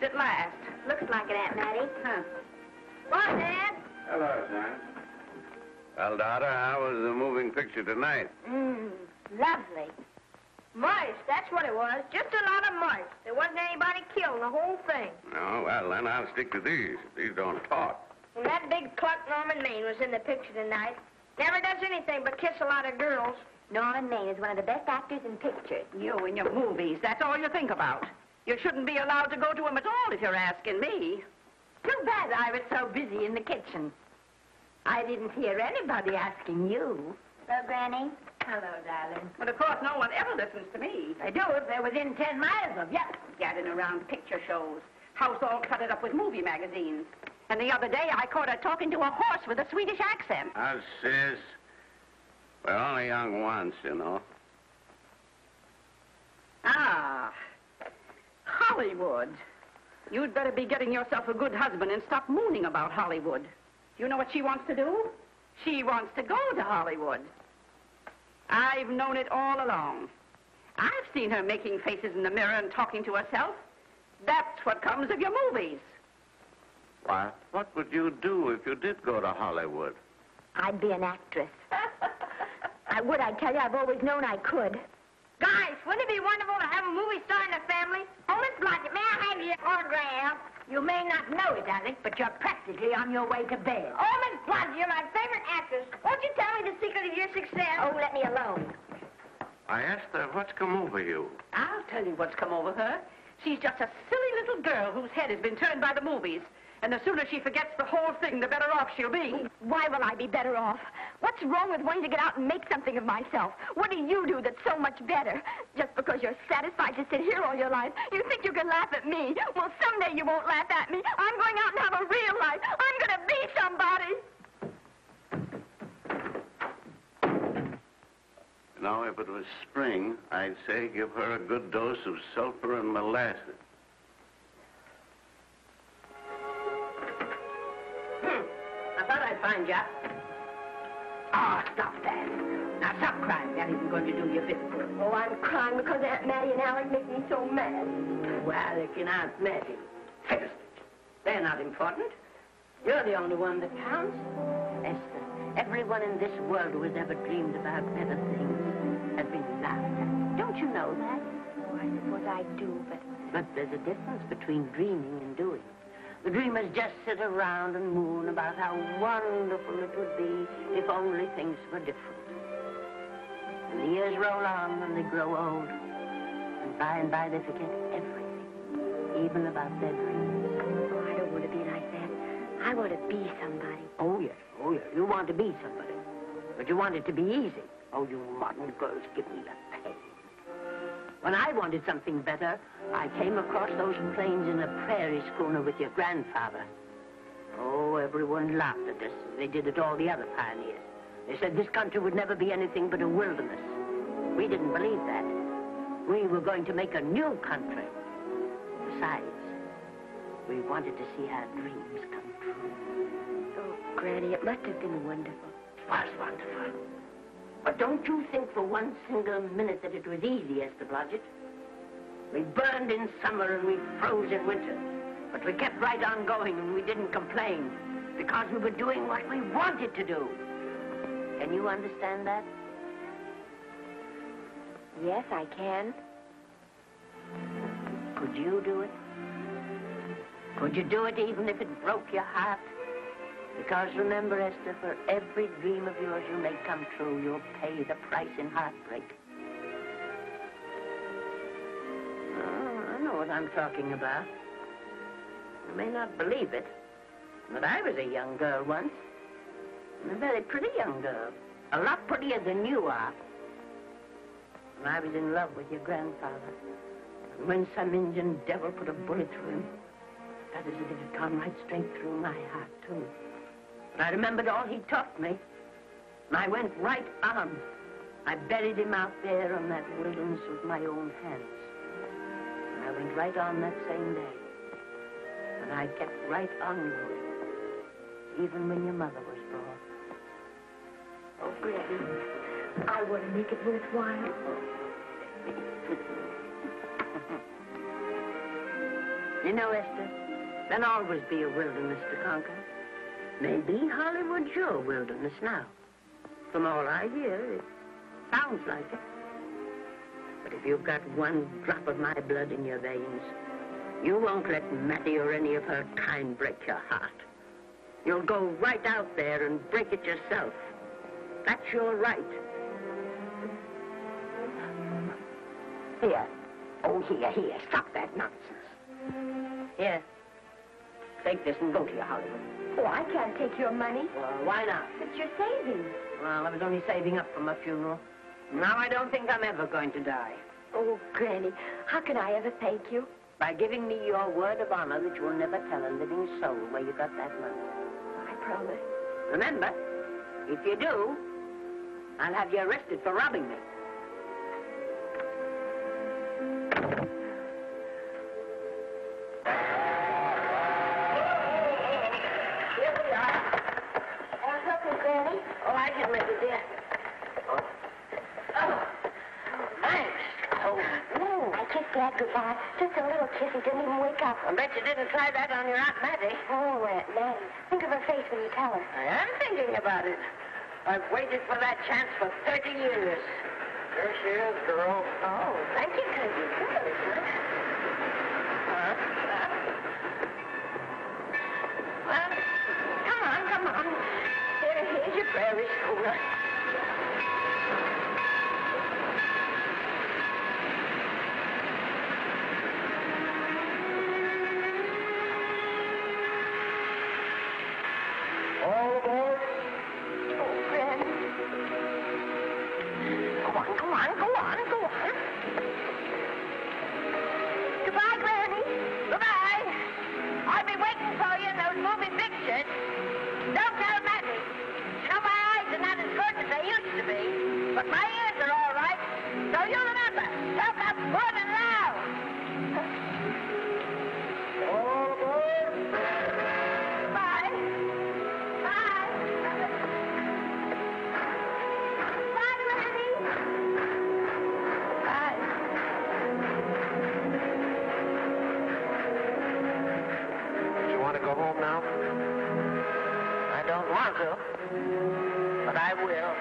at last. Looks like it, Aunt Mattie. Huh. What, Dad? Hello, son. Well, daughter, how was the moving picture tonight? Lovely. Mice, that's what it was. Just a lot of mice. There wasn't anybody killed in the whole thing. No, well, then I'll stick to these. These don't talk. And that big cluck Norman Maine was in the picture tonight. Never does anything but kiss a lot of girls. Norman Maine is one of the best actors in pictures. You and your movies, that's all you think about. You shouldn't be allowed to go to him at all if you're asking me. Too bad I was so busy in the kitchen. I didn't hear anybody asking you. Hello, Granny. Hello, darling. But of course, no one ever listens to me. I do if they're within 10 miles of you. Gadding around picture shows. House all cluttered up with movie magazines. And the other day, I caught her talking to a horse with a Swedish accent. Sis. We're only young once, you know. Ah, Hollywood. You'd better be getting yourself a good husband and stop mooning about Hollywood. You know what she wants to do? She wants to go to Hollywood. I've known it all along. I've seen her making faces in the mirror and talking to herself. That's what comes of your movies. Why, what would you do if you did go to Hollywood? I'd be an actress. I would, I tell you. I've always known I could. Guys, wouldn't it be wonderful to have a movie star in the family? Oh, Miss Blodgett, may I have your autograph? You may not know it, Alec, but you're practically on your way to bed. Oh, Miss Blodgett, you're my favorite actress. Won't you tell me the secret of your success? Oh, let me alone. I asked her what's come over you. I'll tell you what's come over her. She's just a silly little girl whose head has been turned by the movies. And the sooner she forgets the whole thing, the better off she'll be. Why will I be better off? What's wrong with wanting to get out and make something of myself? What do you do that's so much better? Just because you're satisfied to sit here all your life, you think you can laugh at me. Well, someday you won't laugh at me. I'm going out and have a real life. I'm going to be somebody. You know, if it was spring, I'd say give her a good dose of sulfur and molasses. I thought I'd find you. Oh, stop that. Now, stop crying. That isn't going to do you a bit of good. Oh, I'm crying because Aunt Mattie and Alec make me so mad. Well, Alec and Aunt Mattie. Fiddlesticks. They're not important. You're the only one that counts. Esther, everyone in this world who has ever dreamed about better things has been laughed at. Don't you know that? Oh, I suppose I do, But there's a difference between dreaming and doing. The dreamers just sit around and moon about how wonderful it would be if only things were different. And the years roll on and they grow old. And by they forget everything, even about their dreams. Oh, I don't want to be like that. I want to be somebody. Oh, yes. You want to be somebody. But you want it to be easy. Oh, you modern girls, give me a pain. When I wanted something better, I came across those plains in a prairie schooner with your grandfather. Oh, everyone laughed at us. They did at all the other pioneers. They said this country would never be anything but a wilderness. We didn't believe that. We were going to make a new country. Besides, we wanted to see our dreams come true. Oh, Granny, it must have been wonderful. It was wonderful. But don't you think for one single minute that it was easy, Esther Blodgett? We burned in summer and we froze in winter. But we kept right on going and we didn't complain because we were doing what we wanted to do. Can you understand that? Yes, I can. Could you do it? Could you do it even if it broke your heart? Because remember, Esther, for every dream of yours you make come true, you'll pay the price in heartbreak. Oh, I know what I'm talking about. You may not believe it, but I was a young girl once. And a very pretty young girl. A lot prettier than you are. And I was in love with your grandfather. And when some Indian devil put a bullet through him, that is as if it had gone right straight through my heart, too. But I remembered all he taught me. And I went right on. I buried him out there on that wilderness with my own hands. And I went right on that same day. And I kept right on going, even when your mother was born. Oh, Granny, I want to make it worthwhile. You know, Esther, there'll always be a wilderness to conquer. Maybe Hollywood's your wilderness now. From all I hear, it sounds like it. But if you've got one drop of my blood in your veins, you won't let Mattie or any of her kind break your heart. You'll go right out there and break it yourself. That's your right. Here. Oh, here. Stop that nonsense. Here. Take this and go to your Hollywood. Oh, I can't take your money. Well, why not? It's your savings. Well, I was only saving up for my funeral. Now I don't think I'm ever going to die. Oh, Granny, how can I ever thank you? By giving me your word of honor that you will never tell a living soul where you got that money. I promise. Remember, if you do, I'll have you arrested for robbing me. Here we are. Want something, Granny? Oh, I can make it, dear. Oh, thanks. Oh, I kissed Dad goodbye. Just a little kiss. He didn't even wake up. I bet you didn't try that on your Aunt Mattie. Oh, Aunt Mattie. Think of her face when you tell her. I am thinking about it. I've waited for that chance for 30 years. There she is, girl. Oh, thank you, Cousin. Well, come on. Here's your prairie schooner. All aboard. Oh, Granny. Go on. Goodbye, Granny. Goodbye. I'll be waiting for you in those movie pictures. Don't tell Mattie. You know, my eyes are not as good as they used to be, but my ears are all right. So you remember, talk up good and loud. All aboard. Bye. Bye. Bye, Granny. Bye. You want to go home now? I don't want to, but I will.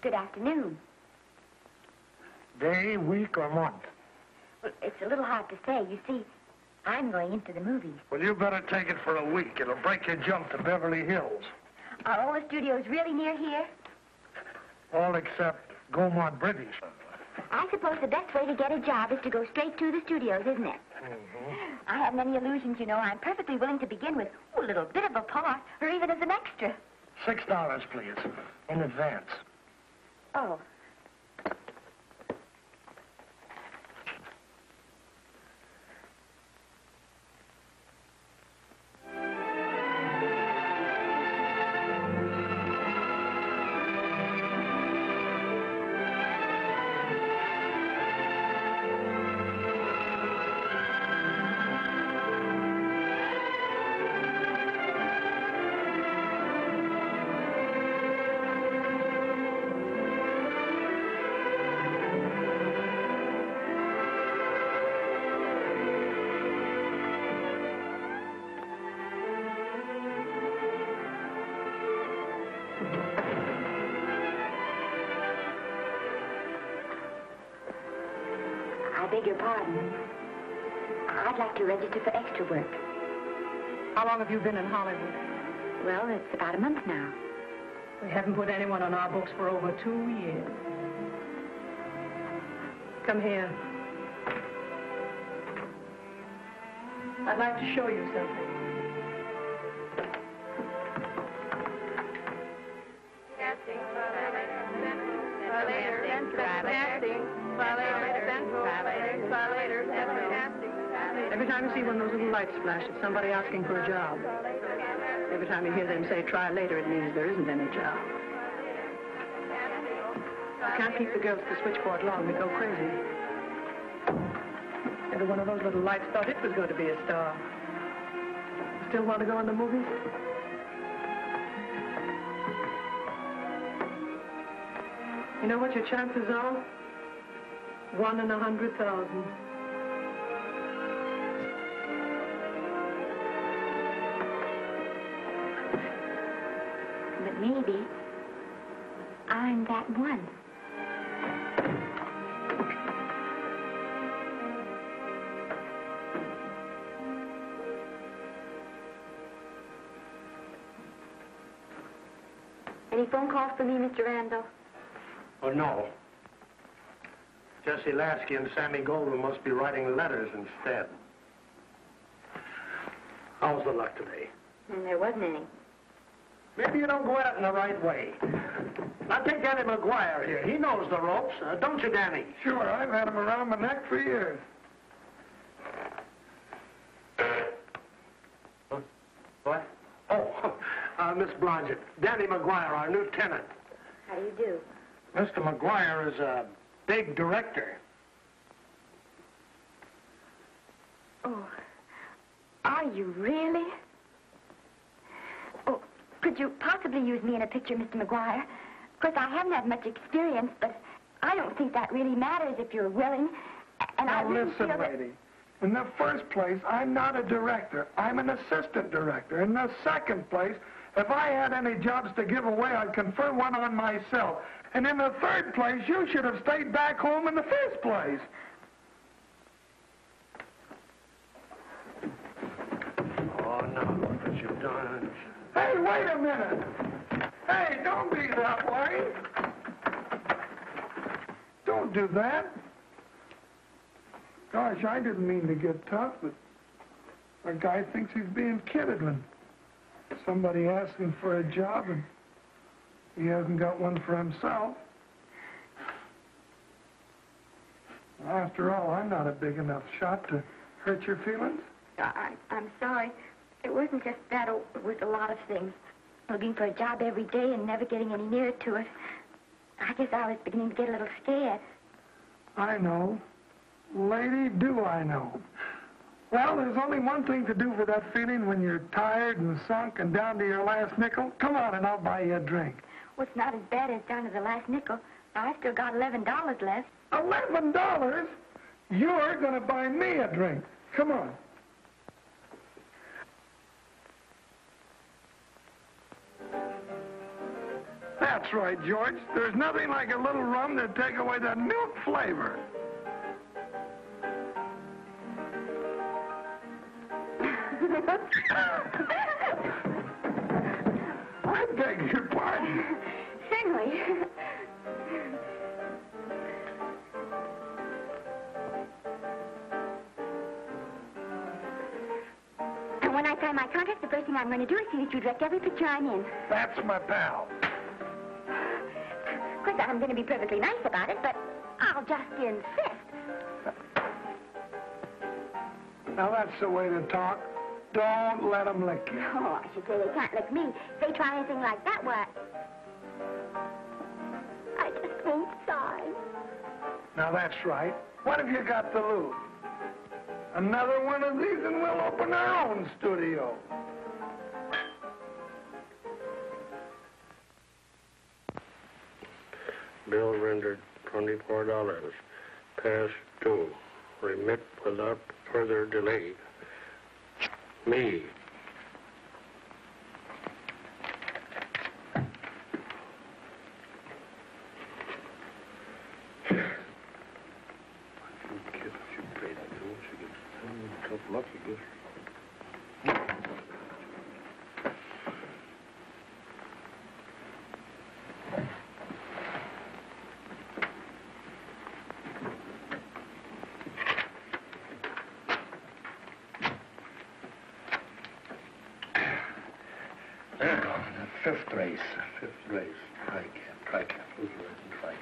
Good afternoon. Day, week, or month? Well, it's a little hard to say. You see, I'm going into the movies. Well, you better take it for a week. It'll break your jump to Beverly Hills. Are all the studios really near here? All except Gaumont British. I suppose the best way to get a job is to go straight to the studios, isn't it? Mm-hmm. I have many illusions, you know. I'm perfectly willing to begin with a little bit of a part, or even as an extra. $6, please, in advance. Oh. I beg your pardon. I'd like to register for extra work. How long have you been in Hollywood? Well, it's about a month now. We haven't put anyone on our books for over 2 years. Come here. I'd like to show you something. Every time you see one of those little lights flash, it's somebody asking for a job. Every time you hear them say, try later, it means there isn't any job. You can't keep the girls at the switchboard long. They go crazy. Every one of those little lights thought it was going to be a star. Still want to go in the movies? You know what your chances are? 1 in 100,000. But maybe I'm that one. Any phone calls for me, Mr. Randall? Oh, no. Jesse Lasky and Sammy Goldwyn must be writing letters instead. How's the luck today? There wasn't any. Maybe you don't go at it in the right way. Now take Danny McGuire here. He knows the ropes. Don't you, Danny? Sure, I've had him around my neck for years. Huh? What? Oh, Miss Blodgett. Danny McGuire, our new tenant. How do you do? Mr. McGuire is a big director. Oh, are you really? Oh, could you possibly use me in a picture, Mr. McGuire? Of course, I haven't had much experience, but I don't think that really matters if you're willing. And I Now really listen, feel that... lady. In the first place, I'm not a director. I'm an assistant director. In the second place, if I had any jobs to give away, I'd confer one on myself. And in the third place, you should have stayed back home in the first place. Oh, no, look what you've done. Hey, wait a minute. Hey, don't be that way. Don't do that. Gosh, I didn't mean to get tough, but a guy thinks he's being kidded when somebody asks him for a job and he hasn't got one for himself. After all, I'm not a big enough shot to hurt your feelings. I'm sorry. It wasn't just that. It was a lot of things. Looking for a job every day and never getting any nearer to it. I guess I was beginning to get a little scared. I know. Lady, do I know. Well, there's only one thing to do for that feeling when you're tired and sunk and down to your last nickel. Come on and I'll buy you a drink. Well, it's not as bad as down to the last nickel. I've still got $11 left. $11? You're going to buy me a drink. Come on. That's right, George. There's nothing like a little rum to take away the milk flavor. I beg your pardon. Certainly. sign my contract, the first thing I'm going to do is see that you direct every picture I'm in. That's my pal. Of course, I'm going to be perfectly nice about it, but I'll just insist. Now, that's the way to talk. Don't let them lick you. Oh, I should say they can't lick me. If they try anything like that, why... I just won't sign. Now, that's right. What have you got to lose? Another one of these and we'll open our own studio. Bill rendered $24. Past due. Remit without further delay. Me. Fifth race. Tricap. Who's right? Tricap.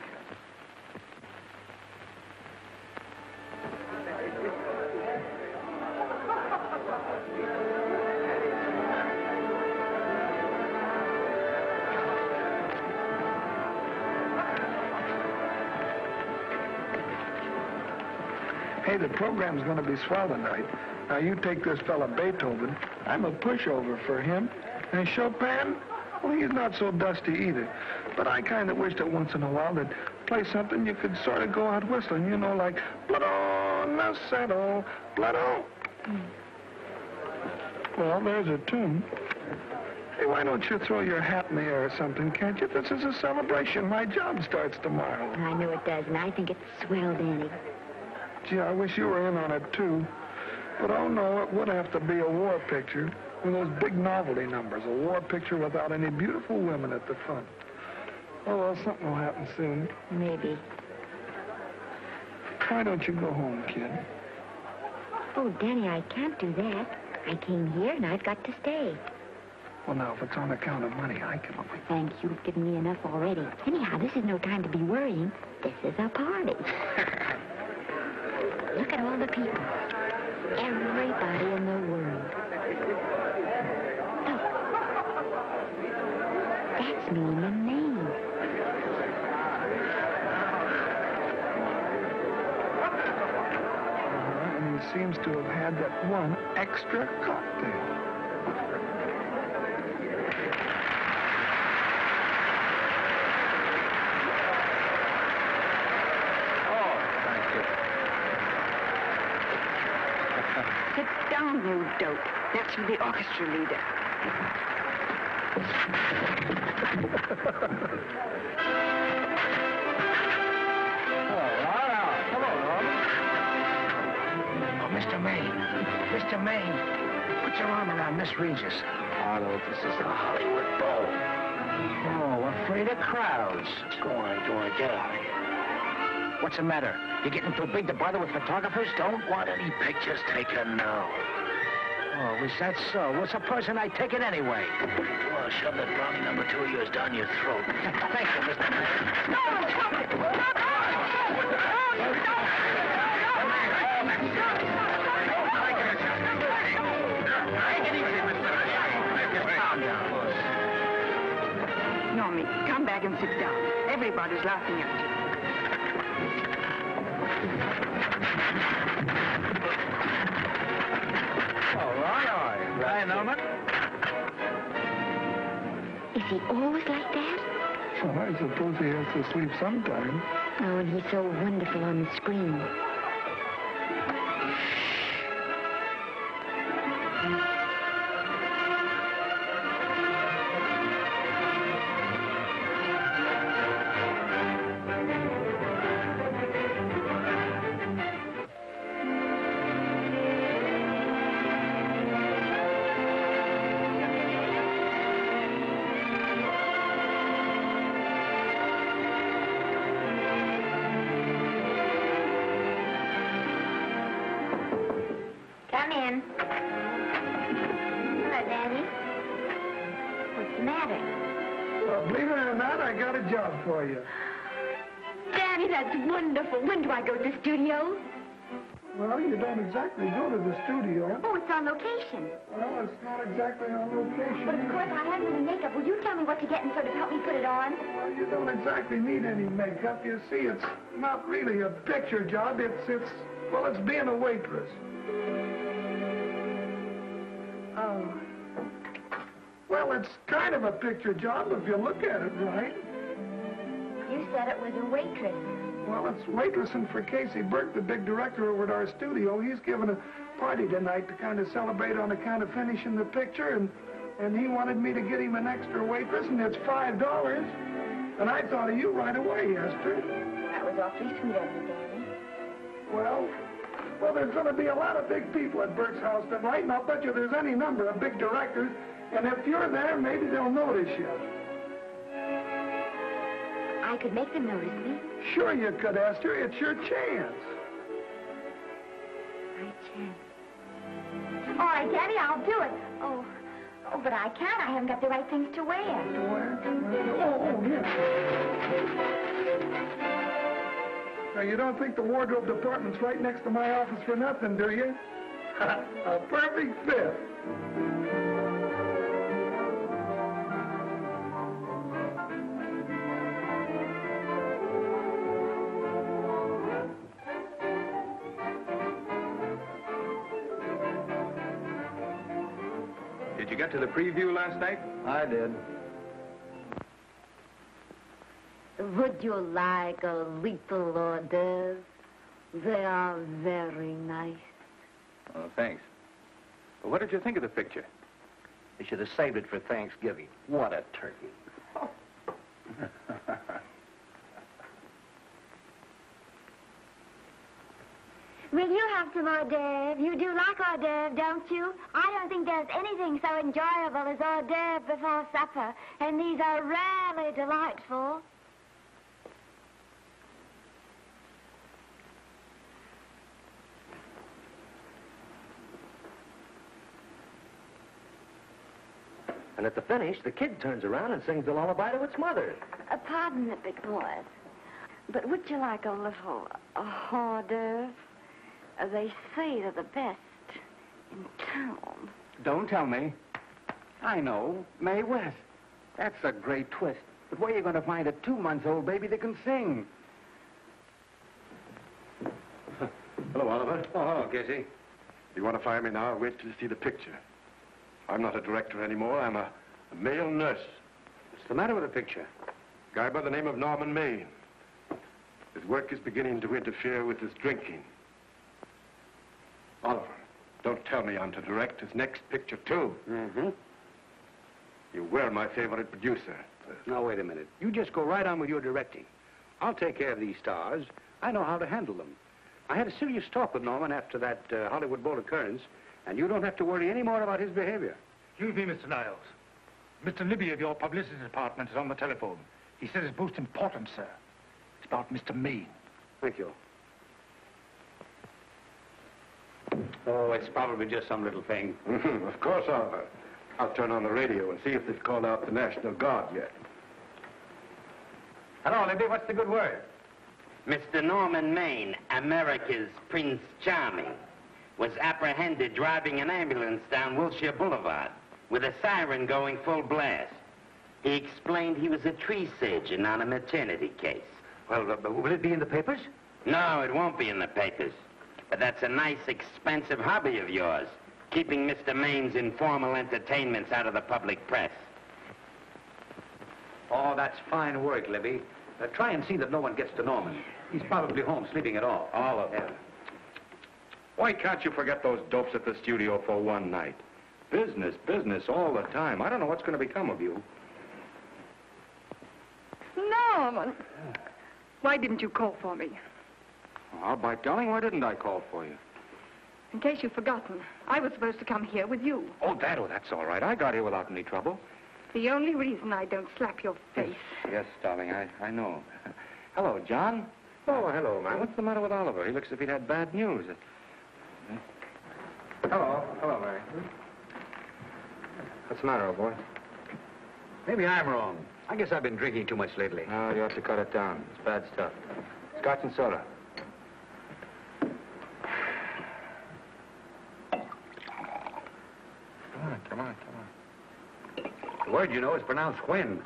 Hey, the program's going to be swell tonight. Now, you take this fella Beethoven. I'm a pushover for him. And Chopin, well, he's not so dusty either. But I kind of wish that once in a while they'd play something you could sort of go out whistling, you know, like Blood on the Saddle, Blood on. Well, there's a tune. Hey, why don't you throw your hat in the air or something, can't you? This is a celebration. My job starts tomorrow. I know it does, and I think it's swell, Danny. Gee, I wish you were in on it, too. But, oh, no, it would have to be a war picture. One of those big novelty numbers, a war picture without any beautiful women at the front. Oh, well, something will happen soon. Maybe. Why don't you go home, kid? Oh, Danny, I can't do that. I came here, and I've got to stay. Well, now, if it's on account of money, I can... Thanks, you've given me enough already. Anyhow, this is no time to be worrying. This is a party. Look at all the people. Everybody in the world. Look. That's me in the name. And he seems to have had that one extra cocktail. You dope. That's for the orchestra leader. Oh, Mr. Maine, put your arm around Miss Regis. Otto, this is the Hollywood Bowl. Oh, afraid of crowds. Go on, get out of here. What's the matter? You getting too big to bother with photographers? Don't want any pictures taken now. Oh, is that so? Well, supposing I take it anyway. Well, shove that brownie number 2 of yours down your throat. Thank you, Mr. Maine. No! Normie, come back and sit down. Everybody's laughing at you. All right. Hi, Norman. Is he always like that? Well, I suppose he has to sleep sometime. Oh, and he's so wonderful on the screen. Well, believe it or not, I got a job for you. Daddy, that's wonderful. When do I go to the studio? Well, you don't exactly go to the studio. Oh, it's on location. Well, it's not exactly on location. But of course, I haven't any makeup. Will you tell me what to get and sort of help me put it on? Well, you don't exactly need any makeup. You see, it's not really a picture job. It's being a waitress. Oh. Well, it's kind of a picture job if you look at it right. You said it was a waitress. Well, it's waitressing for Casey Burke, the big director over at our studio. He's giving a party tonight to kind of celebrate on account of finishing the picture, and he wanted me to get him an extra waitress, and it's $5. And I thought of you right away, Esther. That was awfully sweet of you, Daddy. Well, there's going to be a lot of big people at Burke's house tonight, and I'll bet you there's any number of big directors, and if you're there, maybe they'll notice you. I could make them notice me. Sure you could, Esther. It's your chance. My chance. All right, Daddy, I'll do it. Oh, but I can't. I haven't got the right things to wear. Oh, yeah. Now, you don't think the wardrobe department's right next to my office for nothing, do you? A perfect fit. Did you get to the preview last night? I did. Would you like a little hors d'oeuvre? They are very nice. Oh, thanks. Well, what did you think of the picture? You should have saved it for Thanksgiving. What a turkey. Will you have some hors d'oeuvre? You do like hors d'oeuvre, don't you? I don't think there's anything so enjoyable as hors d'oeuvre before supper, and these are rarely delightful. And at the finish, the kid turns around and sings the lullaby to its mother. Pardon the big boys, but would you like a little hors d'oeuvre? They say they're the best in town. Don't tell me. I know. Mae West. That's a great twist. But where are you going to find a 2-month-old baby that can sing? Hello, Oliver. Oh, hello, Casey. You want to fire me now? Wait till you see the picture. I'm not a director anymore. I'm a male nurse. What's the matter with the picture? Guy by the name of Norman Maine. His work is beginning to interfere with his drinking. Oliver, don't tell me I'm to direct his next picture, too. Mm-hmm. You were my favorite producer. Now, wait a minute. You just go right on with your directing. I'll take care of these stars. I know how to handle them. I had a serious talk with Norman after that Hollywood Bowl occurrence, and you don't have to worry any more about his behavior. Excuse me, Mr. Niles. Mr. Libby of your publicity department is on the telephone. He says it's most important, sir. It's about Mr. Maine. Thank you. Oh, it's probably just some little thing. Of course, Oliver. I'll turn on the radio and see if they've called out the National Guard yet. Hello, Libby. What's the good word? Mr. Norman Maine, America's Prince Charming, was apprehended driving an ambulance down Wilshire Boulevard with a siren going full blast. He explained he was a tree surgeon on a maternity case. Well, will it be in the papers? No, it won't be in the papers. But that's a nice, expensive hobby of yours, keeping Mr. Maine's informal entertainments out of the public press. Oh, that's fine work, Libby. Try and see that no one gets to Norman. He's probably home sleeping it off. All of them. Why can't you forget those dopes at the studio for one night? Business, business all the time. I don't know what's going to become of you. Norman, why didn't you call for me? Oh, by darling, why didn't I call for you? In case you've forgotten, I was supposed to come here with you. Oh, that's all right. I got here without any trouble. The only reason I don't slap your face. Yes, darling, I know. Hello, John. Oh, hello, man. What's the matter with Oliver? He looks as if he'd had bad news. Hello, Mary. What's the matter, old boy? Maybe I'm wrong. I guess I've been drinking too much lately. No, you ought to cut it down. It's bad stuff. Scotch and soda. Come on. The word, you know, is pronounced when.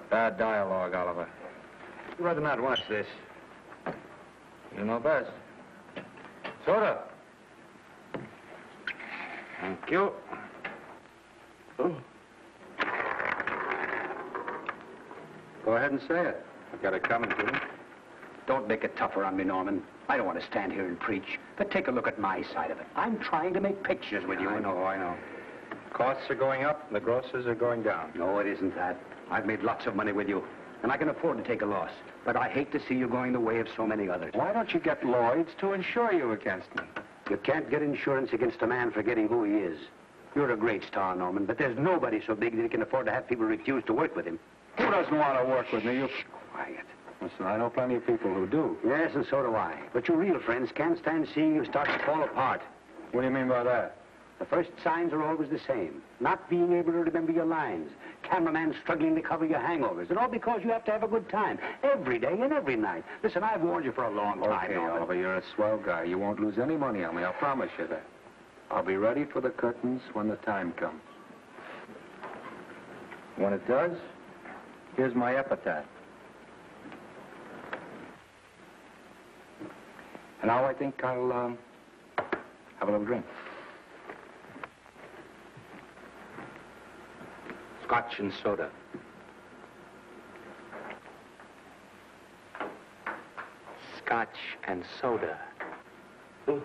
Bad dialogue, Oliver. I'd rather not watch this. You know best. Soda. Thank you. Oh. Go ahead and say it. I've got it coming to you. Don't make it tougher on me, Norman. I don't want to stand here and preach, but take a look at my side of it. I'm trying to make pictures with you. I know. Costs are going up, and the grosses are going down. No, it isn't that. I've made lots of money with you, and I can afford to take a loss. But I hate to see you going the way of so many others. Why don't you get Lloyd's to insure you against me? You can't get insurance against a man forgetting who he is. You're a great star, Norman, but there's nobody so big that he can afford to have people refuse to work with him. Who doesn't want to work with me? You... Quiet. Listen, I know plenty of people who do. Yes, and so do I. But your real friends can't stand seeing you start to fall apart. What do you mean by that? The first signs are always the same. Not being able to remember your lines. Cameraman struggling to cover your hangovers. And all because you have to have a good time. Every day and every night. Listen, I've warned you for a long time, Okay, Norman. Oliver, you're a swell guy. You won't lose any money on me. I'll promise you that. I'll be ready for the curtains when the time comes. When it does, here's my epitaph. And now I think I'll, have a little drink. Scotch and soda. Scotch and soda. Ooh.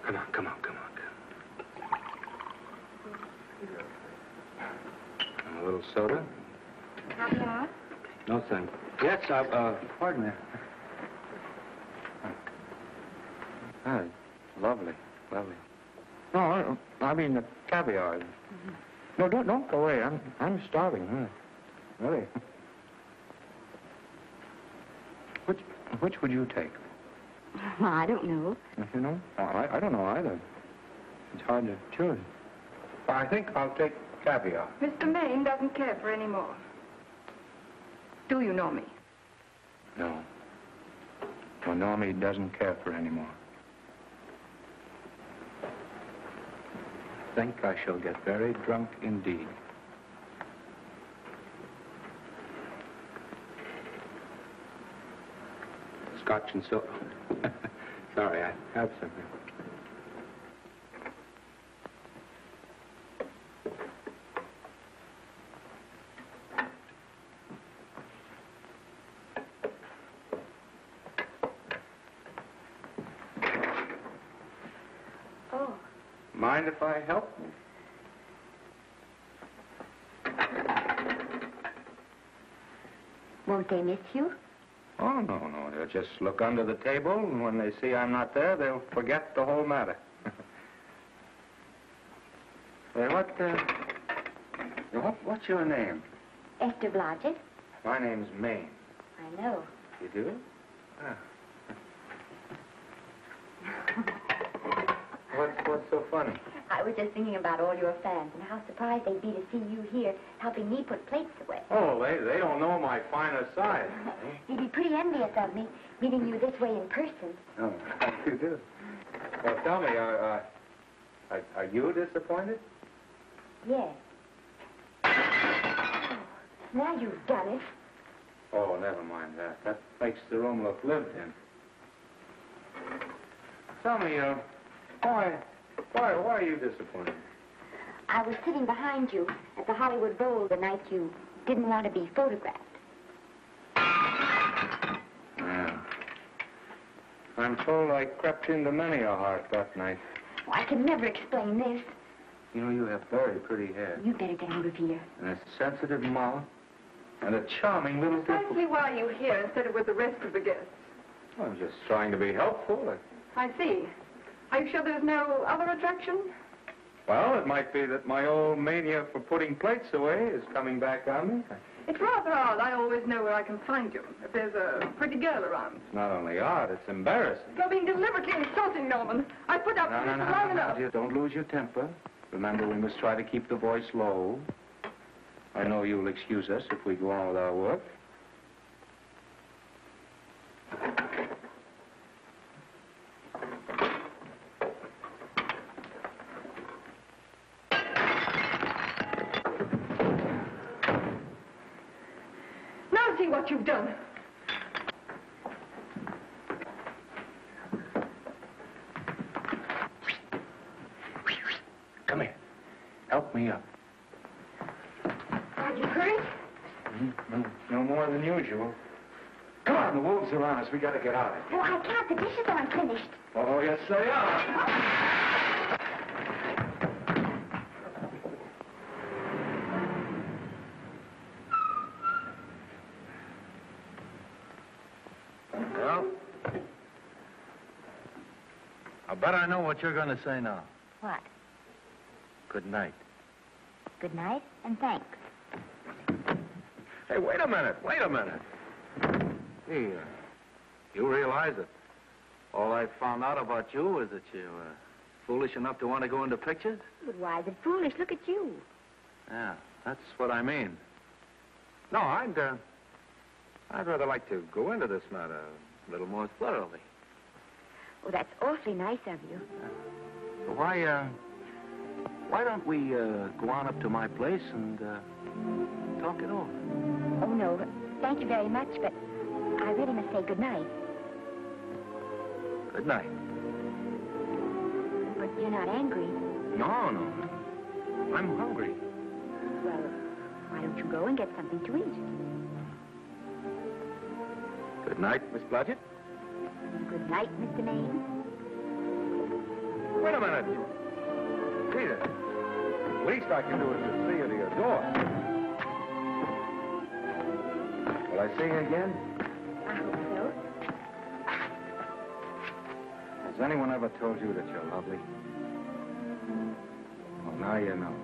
Come on. And a little soda? Caviar? No, thank you. Yes, pardon me. Lovely. No, I mean the caviar. Mm-hmm. No, don't go away. I'm starving. Really. Which would you take? I don't know. You know? I don't know either. It's hard to choose. I think I'll take caviar. Mr. Maine doesn't care for any more. Do you know me? No. Well, Normie doesn't care for any more. I think I shall get very drunk indeed. Scotch and soda. Sorry, I have something. Oh. Mind if I help? Won't they miss you? Oh, no. They'll just look under the table, and when they see I'm not there, they'll forget the whole matter. Hey, what's your name? Esther Blodgett. My name's Maine. I know. You do? Ah. What's so funny? I was just thinking about all your fans and how surprised they'd be to see you here helping me put plates away. Oh, they don't know my finer side. You'd be pretty envious of me, meeting you this way in person. Oh, you do. Well, tell me, are you disappointed? Yes. Oh, now you've done it. Oh, never mind that. That makes the room look lived in. Tell me, why are you disappointed? I was sitting behind you at the Hollywood Bowl the night you didn't want to be photographed. Yeah. I'm told I crept into many a heart that night. Oh, I can never explain this. You know, you have very pretty hair. You better get out of here. And a sensitive mouth. And a charming little Precisely why are you here instead of with the rest of the guests? I'm just trying to be helpful. I see. Are you sure there's no other attraction? Well, it might be that my old mania for putting plates away is coming back on me. It's rather odd. I always know where I can find you if there's a pretty girl around. It's not only odd, it's embarrassing. You're being deliberately insulting, Norman. I put up with this long enough. Dear, don't lose your temper. Remember, we must try to keep the voice low. I know you'll excuse us if we go on with our work. Now see what you've done. Come here. Help me up. Are you hurt? No more than usual. Come on, the wolves are on us. We gotta get out of here. Oh, I can't. The dishes aren't finished. Oh, yes, they are. Well, I bet I know what you're going to say now. What? Good night. Good night, and thanks. Hey, wait a minute. Hey, you realize that all I found out about you is that you're foolish enough to want to go into pictures? But why is it foolish? Look at you. Yeah, that's what I mean. No, I'd rather like to go into this matter a little more thoroughly. Oh, that's awfully nice of you. Why don't we go on up to my place and talk it over? Oh, no. Thank you very much, but I really must say good night. Good night. But you're not angry. No. I'm hungry. Well, why don't you go and get something to eat? Good night, Miss Blodgett. Good night, Mr. Maine. Wait a minute. Peter, the least I can do is to see you to your door. Will I see you again? I hope so. Has anyone ever told you that you're lovely? Well, now you know.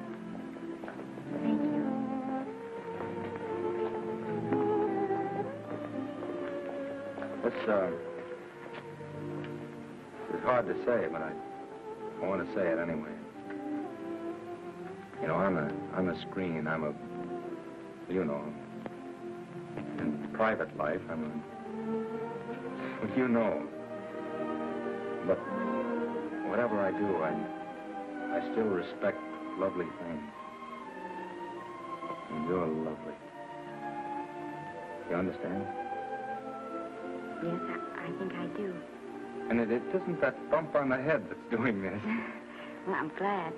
Thank you. It's hard to say, but I want to say it anyway. You know, I'm a screen. In private life, well, you know. But whatever I do, I still respect lovely things. And you're lovely. You understand? Yes, I think I do. And it isn't that bump on the head that's doing this. Well, I'm glad.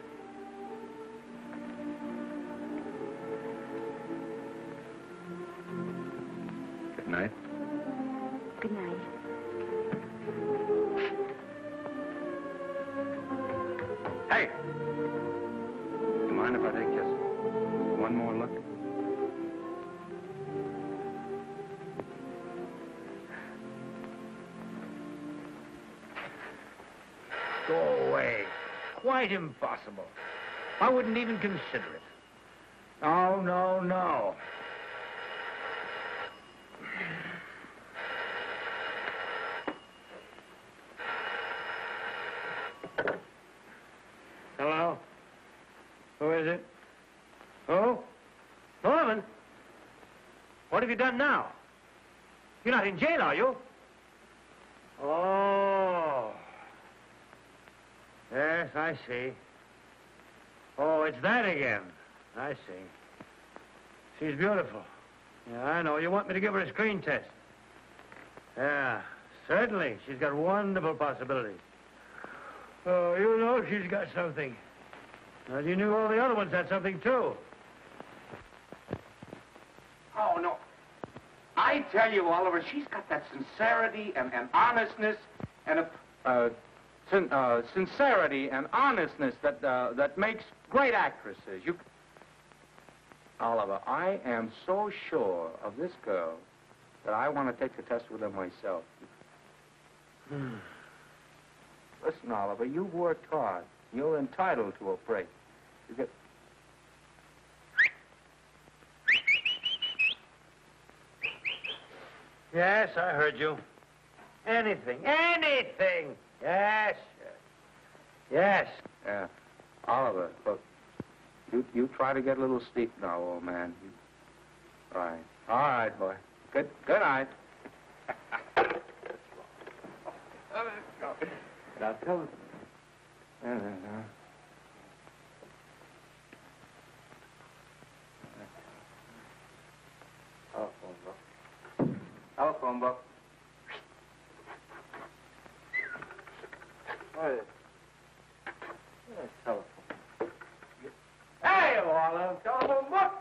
Good night. Good night. Hey! You mind if I take just one more look? Go away. Quite impossible. I wouldn't even consider it. No. Hello? Who is it? Who? Norman? What have you done now? You're not in jail, are you? Oh. Yes, I see. Oh, it's that again. I see. She's beautiful. Yeah, I know. You want me to give her a screen test? Yeah, certainly. She's got wonderful possibilities. Oh, you know she's got something. Well, you knew all the other ones had something, too. Oh, no. I tell you, Oliver, she's got that sincerity and honestness and sincerity and honestness that makes great actresses. Oliver, I am so sure of this girl that I want to take the test with her myself. Listen, Oliver, you've worked hard. You're entitled to a break. You get... Yes, I heard you. Anything. Yes. Yeah. Oliver, look. You try to get a little sleep now, old man. All right. All right, boy. Good night. Now, tell us. Telephone book. Hey, telephone. Hey, Olive, telephone book.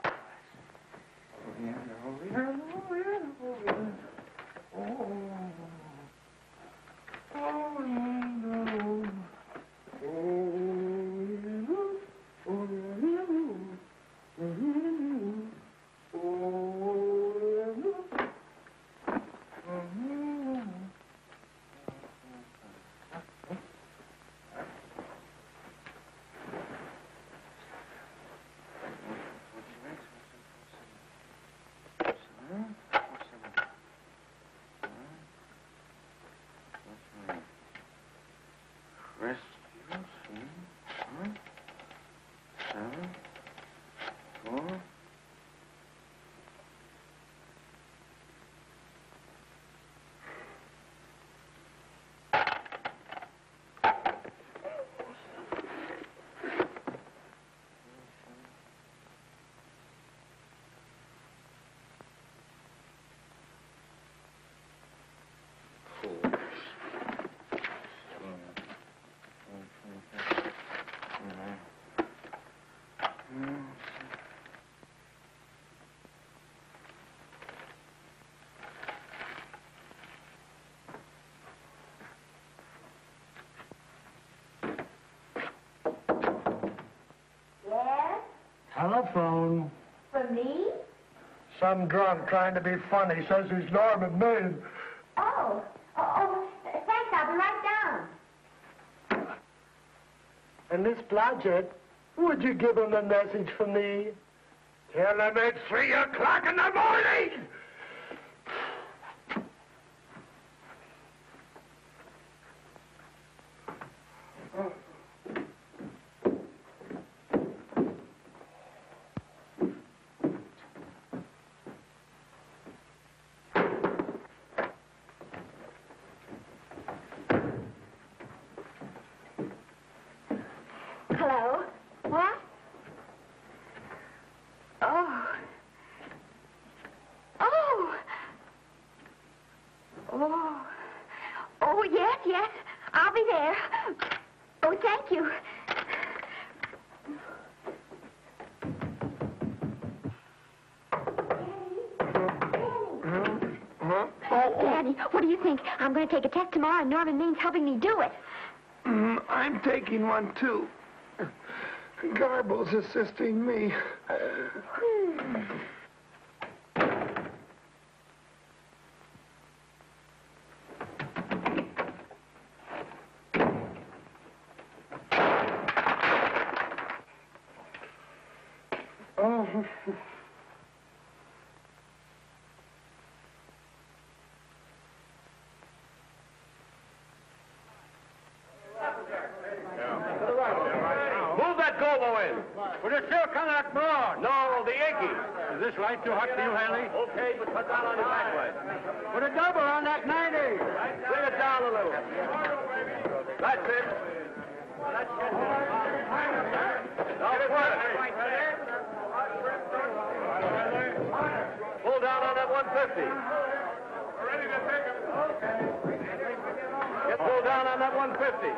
Telephone. For me? Some drunk trying to be funny says he's Norman Maine. Oh, thanks. I'll be right down. And Miss Blodgett, would you give him a message for me? Tell him it's 3 o'clock in the morning! Hello? What? Oh. Oh. Oh. Oh, yes. I'll be there. Oh, thank you. Daddy, what do you think? I'm going to take a test tomorrow, and Norman Main's helping me do it. I'm taking one, too. Garble's assisting me. Oh. Move that Gobo in. We're still coming at more. No, the Yankee. Is this light too hot for you, Hanley? Okay, but cut down on your back light. Put a double on that 90. Bring it down a little. That's it. Now pull down on that 150. Ready to take him. Get pulled down on that 150.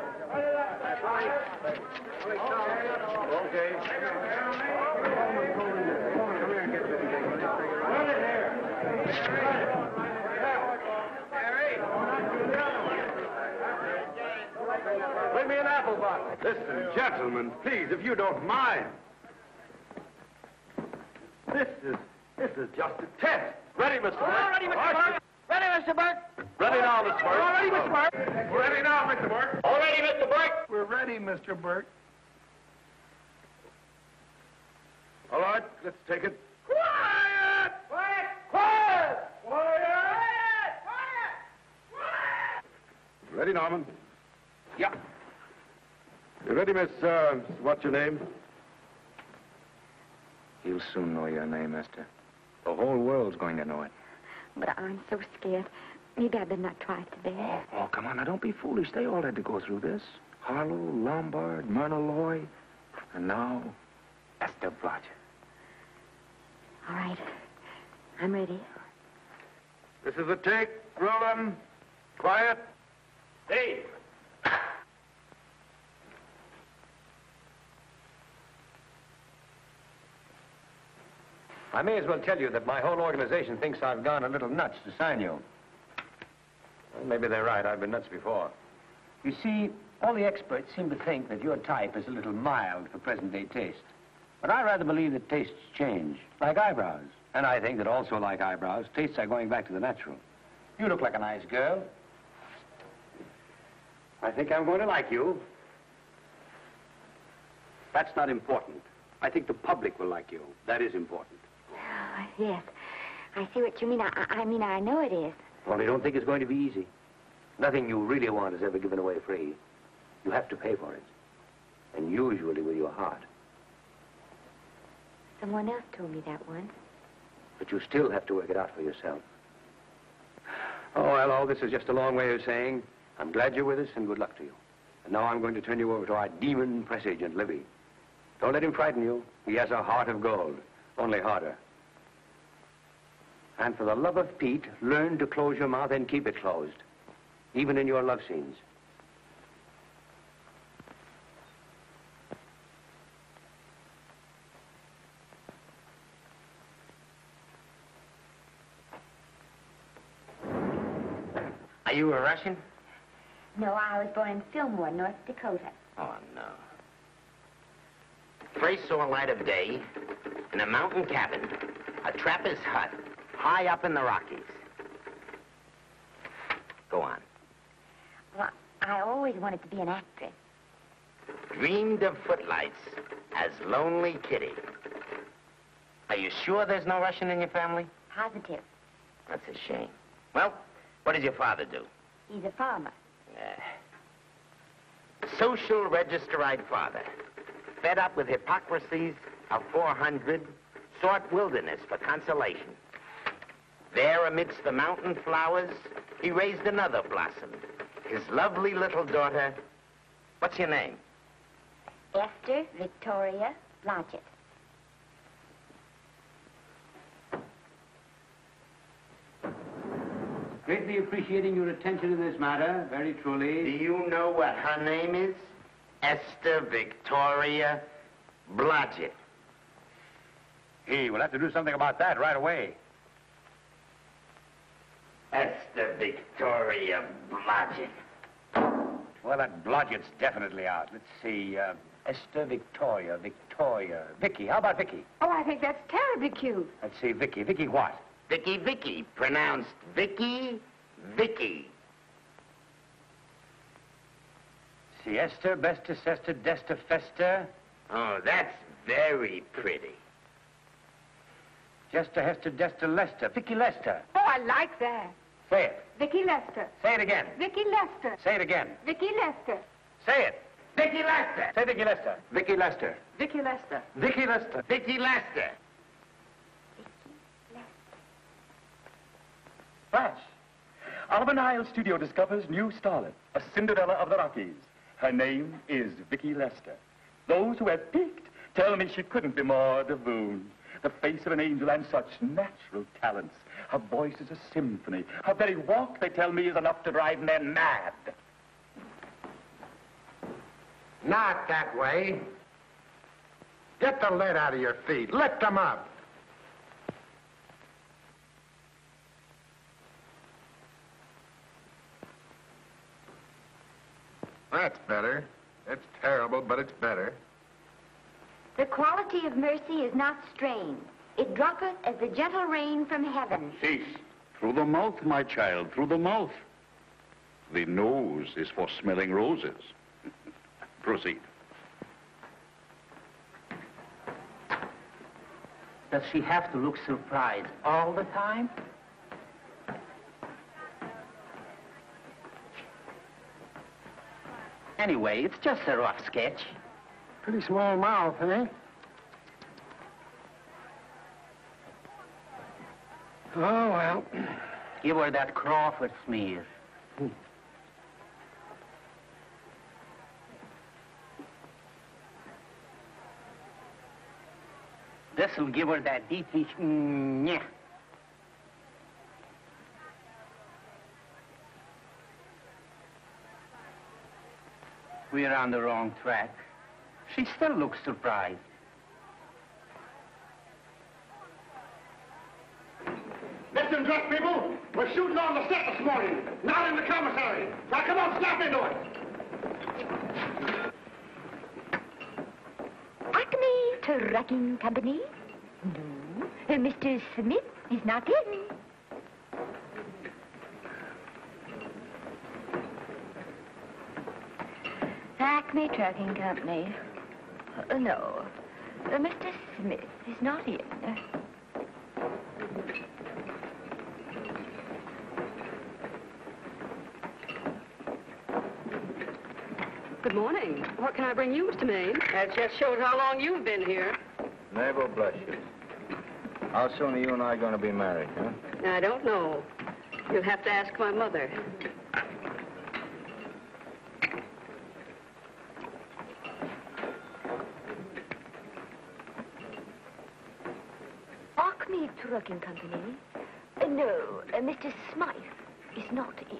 Okay. Bring me an apple box. Listen, gentlemen, please, if you don't mind. This is just a test. Ready, Mr. Burke? All ready, Mr. Burke. Ready, Mr. Burke? Ready now, Mr. Burke. All ready, Mr. Burke. We're ready now, Mr. Burke. All ready, Mr. Burke. We're ready, Mr. Burke. All right, let's take it. Quiet! Quiet! Quiet! Quiet! Quiet! Ready, Norman? Yeah. You ready, miss, what's your name? You'll soon know your name, Esther. The whole world's going to know it. But I'm so scared. Maybe I better not try it today. Oh, come on, now, don't be foolish. They all had to go through this. Harlow, Lombard, Myrna Loy, and now Esther Blodgett. All right. I'm ready. This is a take. Rolling. Quiet. Dave! I may as well tell you that my whole organization thinks I've gone a little nuts to sign you. Well, maybe they're right. I've been nuts before. You see, all the experts seem to think that your type is a little mild for present-day taste. But I rather believe that tastes change, like eyebrows. And I think that also, like eyebrows, tastes are going back to the natural. You look like a nice girl. I think I'm going to like you. That's not important. I think the public will like you. That is important. Oh, yes. I see what you mean. I mean, I know it is. Only don't think it's going to be easy. Nothing you really want is ever given away free. You have to pay for it. And usually with your heart. Someone else told me that once. But you still have to work it out for yourself. Oh, well, all this is just a long way of saying I'm glad you're with us and good luck to you. And now I'm going to turn you over to our demon press agent, Libby. Don't let him frighten you. He has a heart of gold, only harder. And for the love of Pete, learn to close your mouth and keep it closed, even in your love scenes. Are you a Russian? No, I was born in Fillmore, North Dakota. Oh, no. First saw light of day in a mountain cabin, a trapper's hut, high up in the Rockies. Go on. Well, I always wanted to be an actress. Dreamed of footlights as Lonely Kitty. Are you sure there's no Russian in your family? Positive. That's a shame. Well, what does your father do? He's a farmer. Social registerite father. Fed up with hypocrisies of 400, sought wilderness for consolation. There amidst the mountain flowers, he raised another blossom. His lovely little daughter. What's your name? Esther Victoria Blodgett. Greatly appreciating your attention in this matter, very truly. Do you know what her name is? Esther Victoria Blodgett. Hey, we'll have to do something about that right away. Esther Victoria Blodgett. Well, that Blodgett's definitely out. Let's see, Esther Victoria. Vicky, how about Vicky? Oh, I think that's terribly cute. Let's see, Vicky. Vicky what? Vicky, pronounced Vicky. See, Esther, Besta, Sesta, Desta, Festa. Oh, that's very pretty. Jester, Hester, Desta, Lester. Vicky Lester. Oh, I like that. Say it. Vicky Lester. Say it again. Vicky Lester. Say it again. Vicky Lester. Say it. Vicky Lester. Say Vicky Lester. Vicky Lester. Vicky Lester. Vicky Lester. Vicky Lester. Flash. Oliver Nile Studio discovers new starlet, a Cinderella of the Rockies. Her name is Vicky Lester. Those who have peeked tell me she couldn't be more divoon. The face of an angel and such natural talents. Her voice is a symphony. Her very walk, they tell me, is enough to drive men mad. Not that way. Get the lead out of your feet. Lift them up. That's better. It's terrible, but it's better. The quality of mercy is not strained. It droppeth as the gentle rain from heaven. Cease. Through the mouth, my child, through the mouth. The nose is for smelling roses. Proceed. Does she have to look surprised all the time? Anyway, it's just a rough sketch. Pretty small mouth, eh? Oh, well. Give her that Crawford smear. This'll give her that deeply... Yeah. We're on the wrong track. She still looks surprised. Listen, dress people. We're shooting on the set this morning, not in the commissary. Now, come on, snap into it. Acme Trucking Company? No. Mr. Smith is not in. Acme Trucking Company. No. Mr. Smith is not in. Good morning. What can I bring you, Mr. Maine? That just shows how long you've been here. Mabel, bless you. How soon are you and I going to be married, huh? I don't know. You'll have to ask my mother. Acme Trucking Company? No, Mr. Smythe is not in.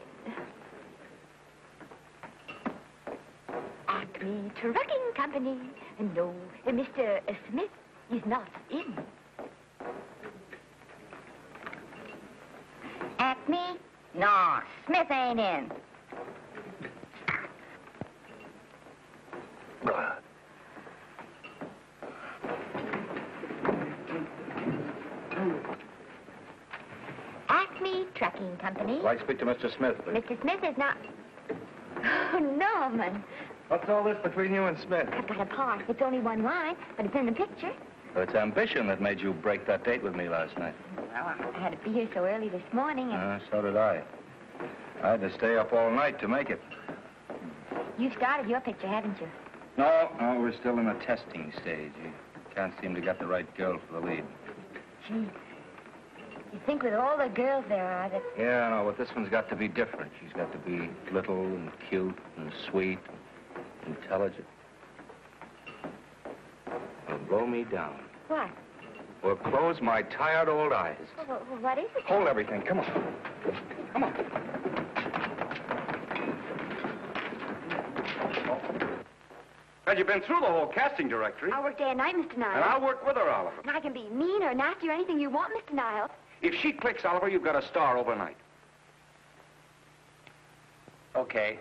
Acme Trucking Company? No, Mr. Smith is not in. Acme? No, Smith ain't in. Acme Trucking Company? I'd like to speak to Mr. Smith, please. Mr. Smith is not... Oh, Norman. What's all this between you and Smith? I've got a part. It's only one line, but it's in the picture. It's ambition that made you break that date with me last night. Well, I had to be here so early this morning, and So did I. I had to stay up all night to make it. you've started your picture, haven't you? No, we're still in the testing stage. You can't seem to get the right girl for the lead. Gee, you think with all the girls there are that... Yeah, no, but this one's got to be different. She's got to be little and cute and sweet and intelligent. It'll blow me down. What? Will close my tired old eyes. Well, what is it? Hold everything. Come on. Come on. Well, you've been through the whole casting directory. I work day and night, Mr. Niles. And I'll work with her, Oliver. And I can be mean or nasty or anything you want, Mr. Niles. If she clicks, Oliver, you've got a star overnight. Okay.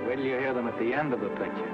Wait till you hear them at the end of the picture.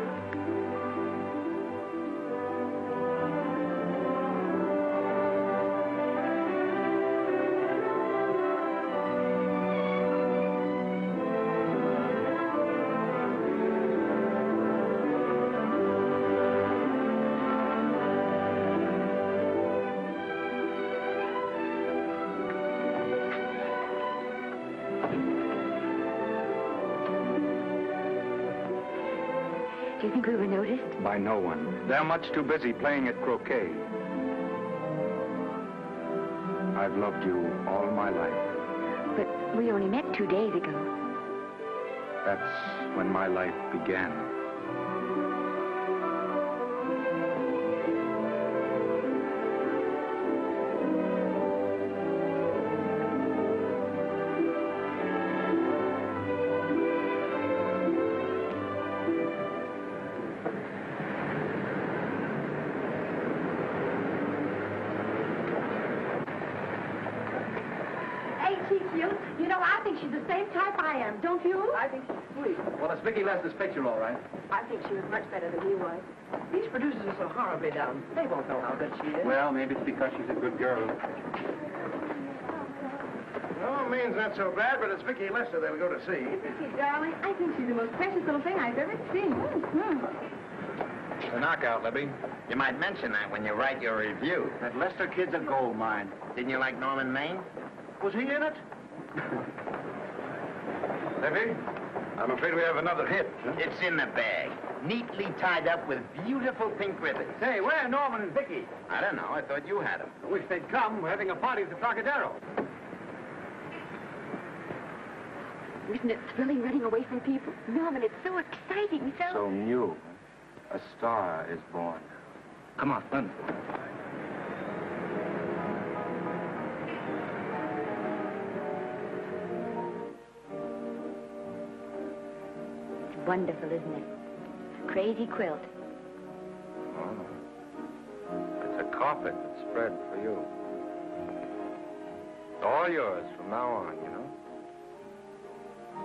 Do you think we were noticed? By no one. They're much too busy playing at croquet. I've loved you all my life. But we only met 2 days ago. That's when my life began. type I am, don't you? I think she's sweet. Well, it's Vicki Lester's picture, all right. I think she was much better than he was. These producers are so horribly down. They won't know how good she is. Well, maybe it's because she's a good girl. No, Maine's not so bad, but it's Vicki Lester they'll go to see. Vicky, darling, I think she's the most precious little thing I've ever seen. The knockout, Libby. You might mention that when you write your review. That Lester kid's a gold mine. Didn't you like Norman Maine? Was he in it? Libby, I'm afraid we have another hit. Huh? It's in the bag, neatly tied up with beautiful pink ribbons. Say, where are Norman and Vicki? I don't know. I thought you had them. I wish they'd come. We're having a party at the Trocadero. Isn't it thrilling running away from people? Norman, it's so exciting, So new. A star is born. Come on, run. It's wonderful, isn't it? Crazy quilt. Oh. It's a carpet that's spread for you. It's all yours from now on, you know.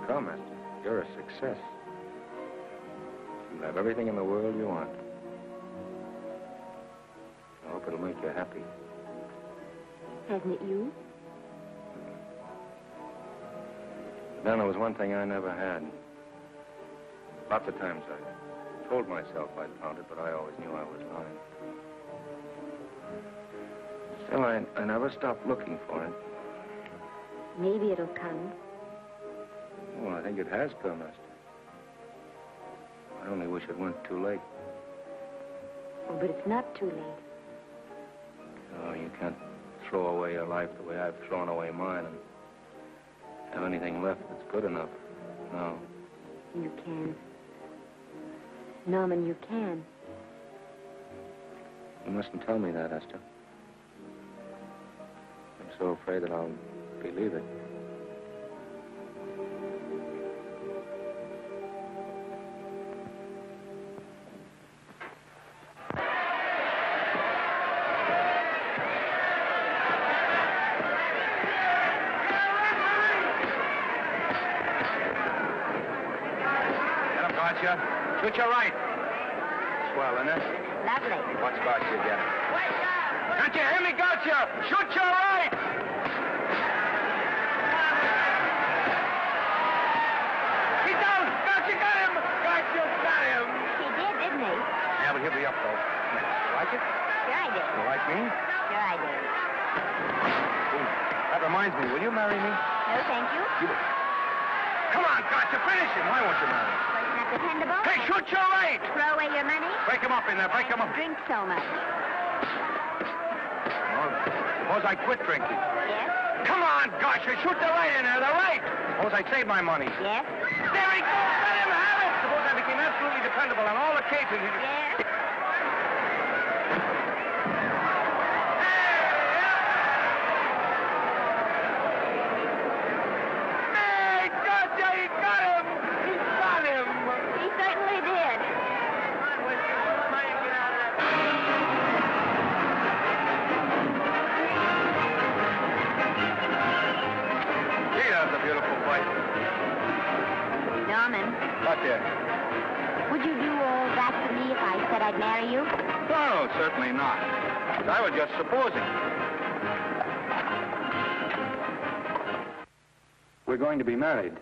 Come, Esther. You're a success. You have everything in the world you want. I hope it'll make you happy. Hasn't it you? Then there was one thing I never had. Lots of times I told myself I'd found it, but I always knew I was lying. Still, I never stopped looking for it. Maybe it'll come. Well, I think it has come, Esther. I only wish it went too late. Oh, but it's not too late. Oh, you can't throw away your life the way I've thrown away mine and have anything left that's good enough. No. You can. Norman, you can. You mustn't tell me that, Esther. I'm so afraid that I'll believe it. Shoot your right. Swell, isn't it? Lovely. What scotch you get? Can't you hear me, Gotcha? Shoot your right! He's down! Gotcha, got him! Gotcha, got him! He did, didn't he? Yeah, but he'll be up, though. You like it? Sure I did. You like me? Sure I did. That reminds me, will you marry me? No, thank you. Come on, Gotcha, finish him. Why won't you marry me? Wasn't that dependable? Hey, shoot your right! Throw away your money? Break him up in there, break him up. Drink so much. Well, suppose I quit drinking. Yes? Come on, Gotcha, shoot the right in there, the right! Suppose I save my money. Yes? There he goes! Let him have it! Suppose I became absolutely dependable on all occasions. Yes? Hey, Gotcha, he got him! He got him! He certainly did. Gee, that's a beautiful fight. Norman, What, dear? would you do all that for me if I said I'd marry you? No, certainly not. I was just supposing. We're going to be married.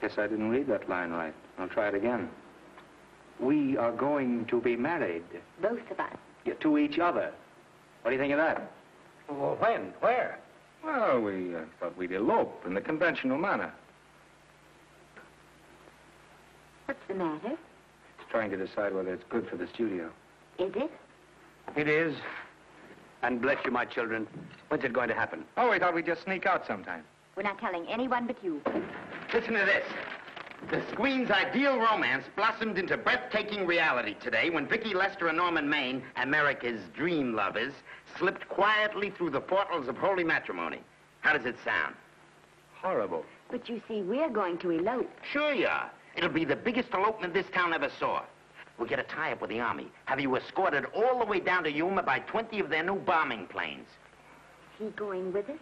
Guess I didn't read that line right. I'll try it again. We are going to be married. Both of us. Yeah, to each other. What do you think of that? Well, when? Where? Well, we thought we'd elope in the conventional manner. What's the matter? It's trying to decide whether it's good for the studio. Is it? It is. And bless you, my children. When's it going to happen? Oh, we thought we'd just sneak out sometime. We're not telling anyone but you. Listen to this. The screen's ideal romance blossomed into breathtaking reality today when Vicki Lester and Norman Maine, America's dream lovers, slipped quietly through the portals of holy matrimony. How does it sound? Horrible. But you see, we're going to elope. Sure you are. It'll be the biggest elopement this town ever saw. We'll get a tie-up with the Army, have you escorted all the way down to Yuma by 20 of their new bombing planes. Is he going with us?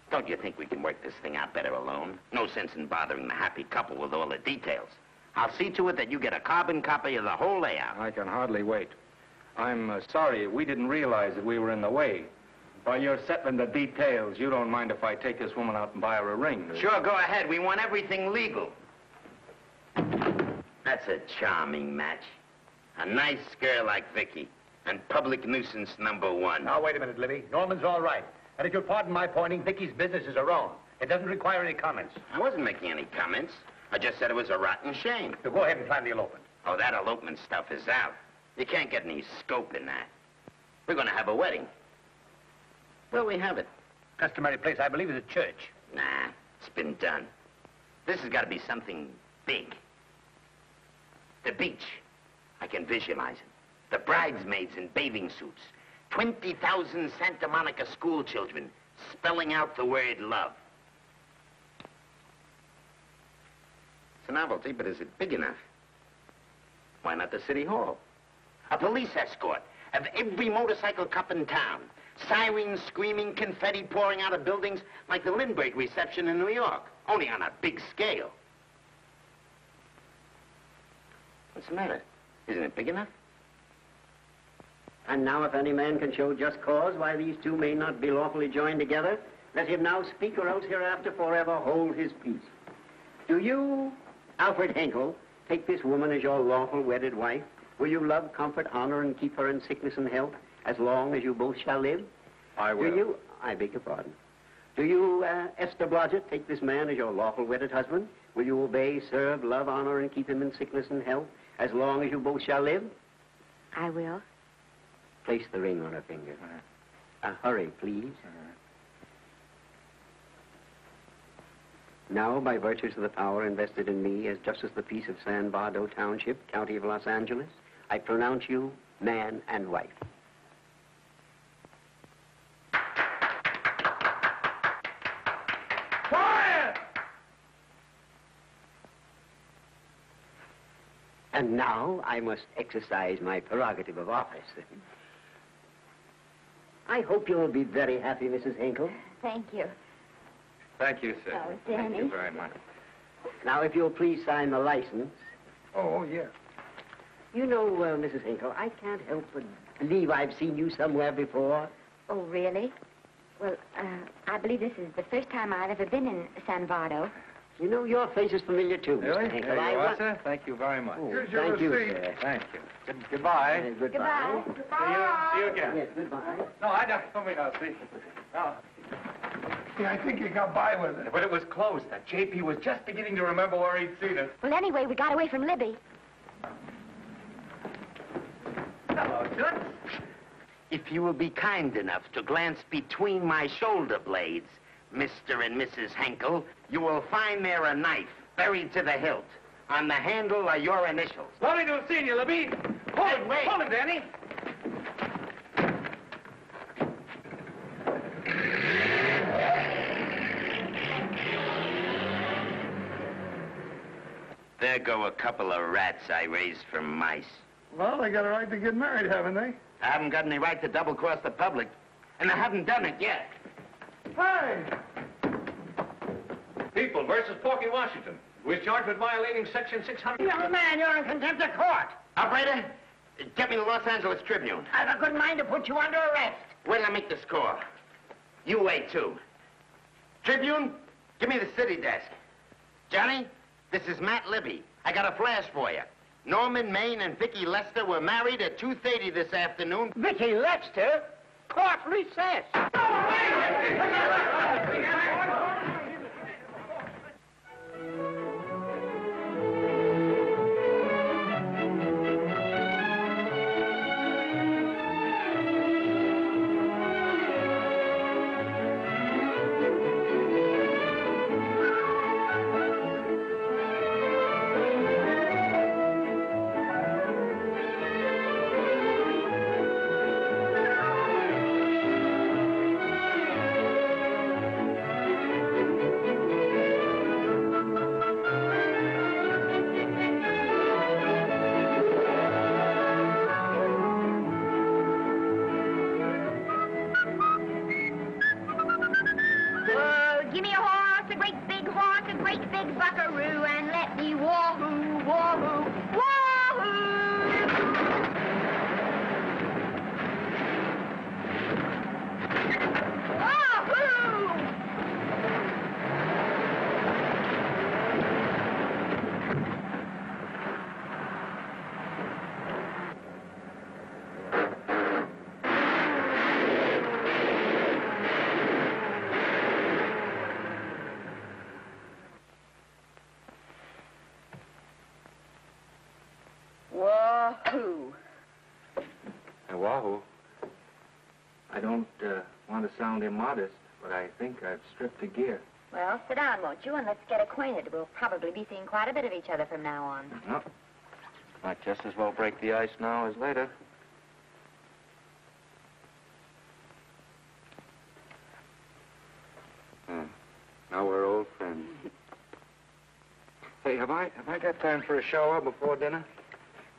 Don't you think we can work this thing out better alone? No sense in bothering the happy couple with all the details. I'll see to it that you get a carbon copy of the whole layout. I can hardly wait. I'm sorry we didn't realize that we were in the way. While you're settling the details, you don't mind if I take this woman out and buy her a ring? Sure, go ahead. We want everything legal. That's a charming match. A nice girl like Vicky. And public nuisance #1. Now, wait a minute, Libby. Norman's all right. And if you'll pardon my pointing, Vicky's business is her own. It doesn't require any comments. I wasn't making any comments. I just said it was a rotten shame. So go ahead and plan the elopement. Oh, that elopement stuff is out. You can't get any scope in that. We're going to have a wedding. Where'll we have it? Customary place, I believe, is a church. Nah, it's been done. This has got to be something big. The beach. I can visualize it. The bridesmaids in bathing suits. 20,000 Santa Monica school children spelling out the word love. It's a novelty, but is it big enough? Why not the city hall? A police escort of every motorcycle cop in town. Sirens screaming, confetti pouring out of buildings like the Lindbergh reception in New York, only on a big scale. What's the matter? Isn't it big enough? And now if any man can show just cause why these two may not be lawfully joined together, let him now speak or else hereafter forever hold his peace. Do you, Alfred Henkel, take this woman as your lawful wedded wife? Will you love, comfort, honor, and keep her in sickness and health as long as you both shall live? I will. Do you, I beg your pardon. Do you, Esther Blodgett, take this man as your lawful wedded husband? Will you obey, serve, love, honor, and keep him in sickness and health as long as you both shall live? I will. Place the ring on her finger. Hurry, please. Now, by virtues of the power invested in me as Justice of the Peace of San Bardo Township, County of Los Angeles, I pronounce you man and wife. Quiet! And now I must exercise my prerogative of office. I hope you'll be very happy, Mrs. Hinkle. Thank you. Thank you, sir. Oh, Thank you Danny. very much. Now, if you'll please sign the license. Oh, yeah. You know, Mrs. Hinkle, I can't help but believe I've seen you somewhere before. Oh, really? Well, I believe this is the first time I've ever been in San Bardo. You know, your face is familiar, too, Really? Mr. Hinkle. There you are, sir. Thank you very much. Oh, Here's your thank you, receipt. sir. Thank you. Goodbye. Goodbye. See you again. Yes, goodbye. No, I don't told me now, see. No. Yeah, I think you got by with it. But it was close. That JP was just beginning to remember where he'd seen it. Well, anyway, we got away from Libby. Hello, Toots. If you will be kind enough to glance between my shoulder blades, Mr. and Mrs. Henkel, you will find there a knife buried to the hilt. On the handle are your initials. Lovely to have seen you, Libby. Hold him, wait. Hold him, Danny. There go a couple of rats I raised from mice. Well, they got a right to get married, haven't they? I haven't got any right to double-cross the public, and I haven't done it yet. Hey! People versus Porky Washington. We're charged with violating Section 600. Young man, you're in contempt of court. Operator, get me the Los Angeles Tribune. I've a good mind to put you under arrest. Wait till I make the score. You wait, too. Tribune, give me the city desk. Johnny, this is Matt Libby. I got a flash for you. Norman Maine and Vicky Lester were married at 2:30 this afternoon. Vicky Lester? Court recess. big buckaroo and let me wahoo, wahoo, wahoo! Wahoo. Wahoo. I don't want to sound immodest, but I think I've stripped a gear. Well, sit down, won't you, and let's get acquainted. We'll probably be seeing quite a bit of each other from now on. No. Might just as well break the ice now as later. Now we're old friends. Hey, have I got time for a shower before dinner?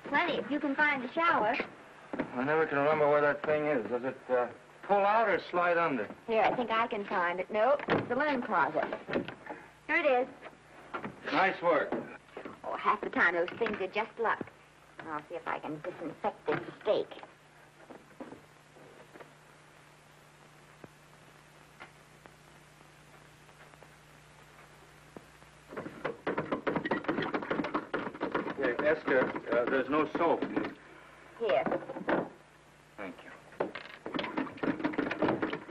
Plenty, if you can find a shower. I never can remember where that thing is. Does it pull out or slide under? Here, I think I can find it. Nope, it's the linen closet. Here it is. Nice work. Oh, half the time those things are just luck. I'll see if I can disinfect this steak. Yeah, Esther, there's no soap. Here. Thank you.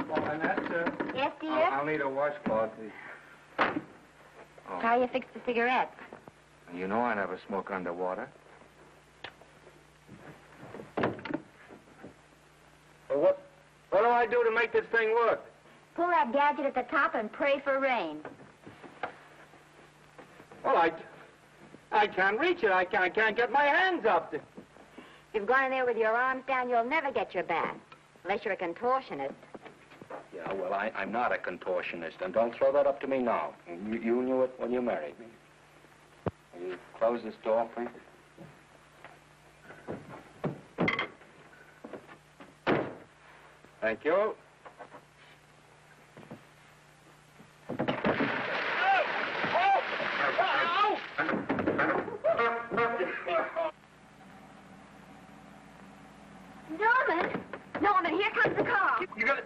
Oh, Annette, Yes, dear? I'll need a washcloth, please. Oh. How you fix the cigarette? You know I never smoke underwater. Well, what do I do to make this thing work? Pull that gadget at the top and pray for rain. Well, I can't reach it. I can't get my hands up. If you've gone in there with your arms down, you'll never get your bath. Unless you're a contortionist. Yeah, well, I'm not a contortionist, and don't throw that up to me now. You knew it when you married me. Will you close this door, please? Thank you. Norman, here comes the car. You got it.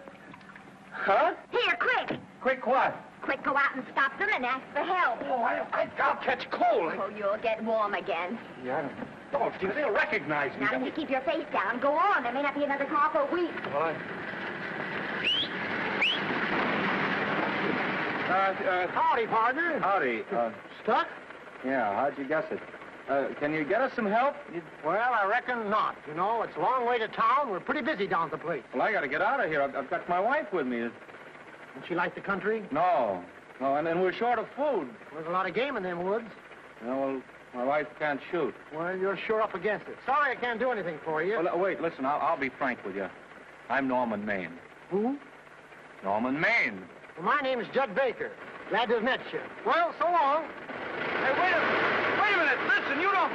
Huh? Here, quick. Quick what? Quick, go out and stop them and ask for help. Oh, I'll catch cold. Oh, you'll get warm again. Yeah, don't, dear. They'll recognize me. Now, if you keep your face down, go on. There may not be another car for a week. Well, Howdy, partner. Howdy. Stuck? Yeah, how'd you guess it? Can you get us some help? Well, I reckon not. You know, it's a long way to town. We're pretty busy down at the place. Well, I got to get out of here. I've got my wife with me. Does she like the country? No, and we're short of food. There's a lot of game in them woods. You know, well, my wife can't shoot. Well, you're sure up against it. Sorry I can't do anything for you. Well, wait, listen, I'll be frank with you. I'm Norman Maine. Who? Norman Maine. Well, my name's Judd Baker. Glad to have met you. Well, so long. Hey, wait a minute. Listen, you don't...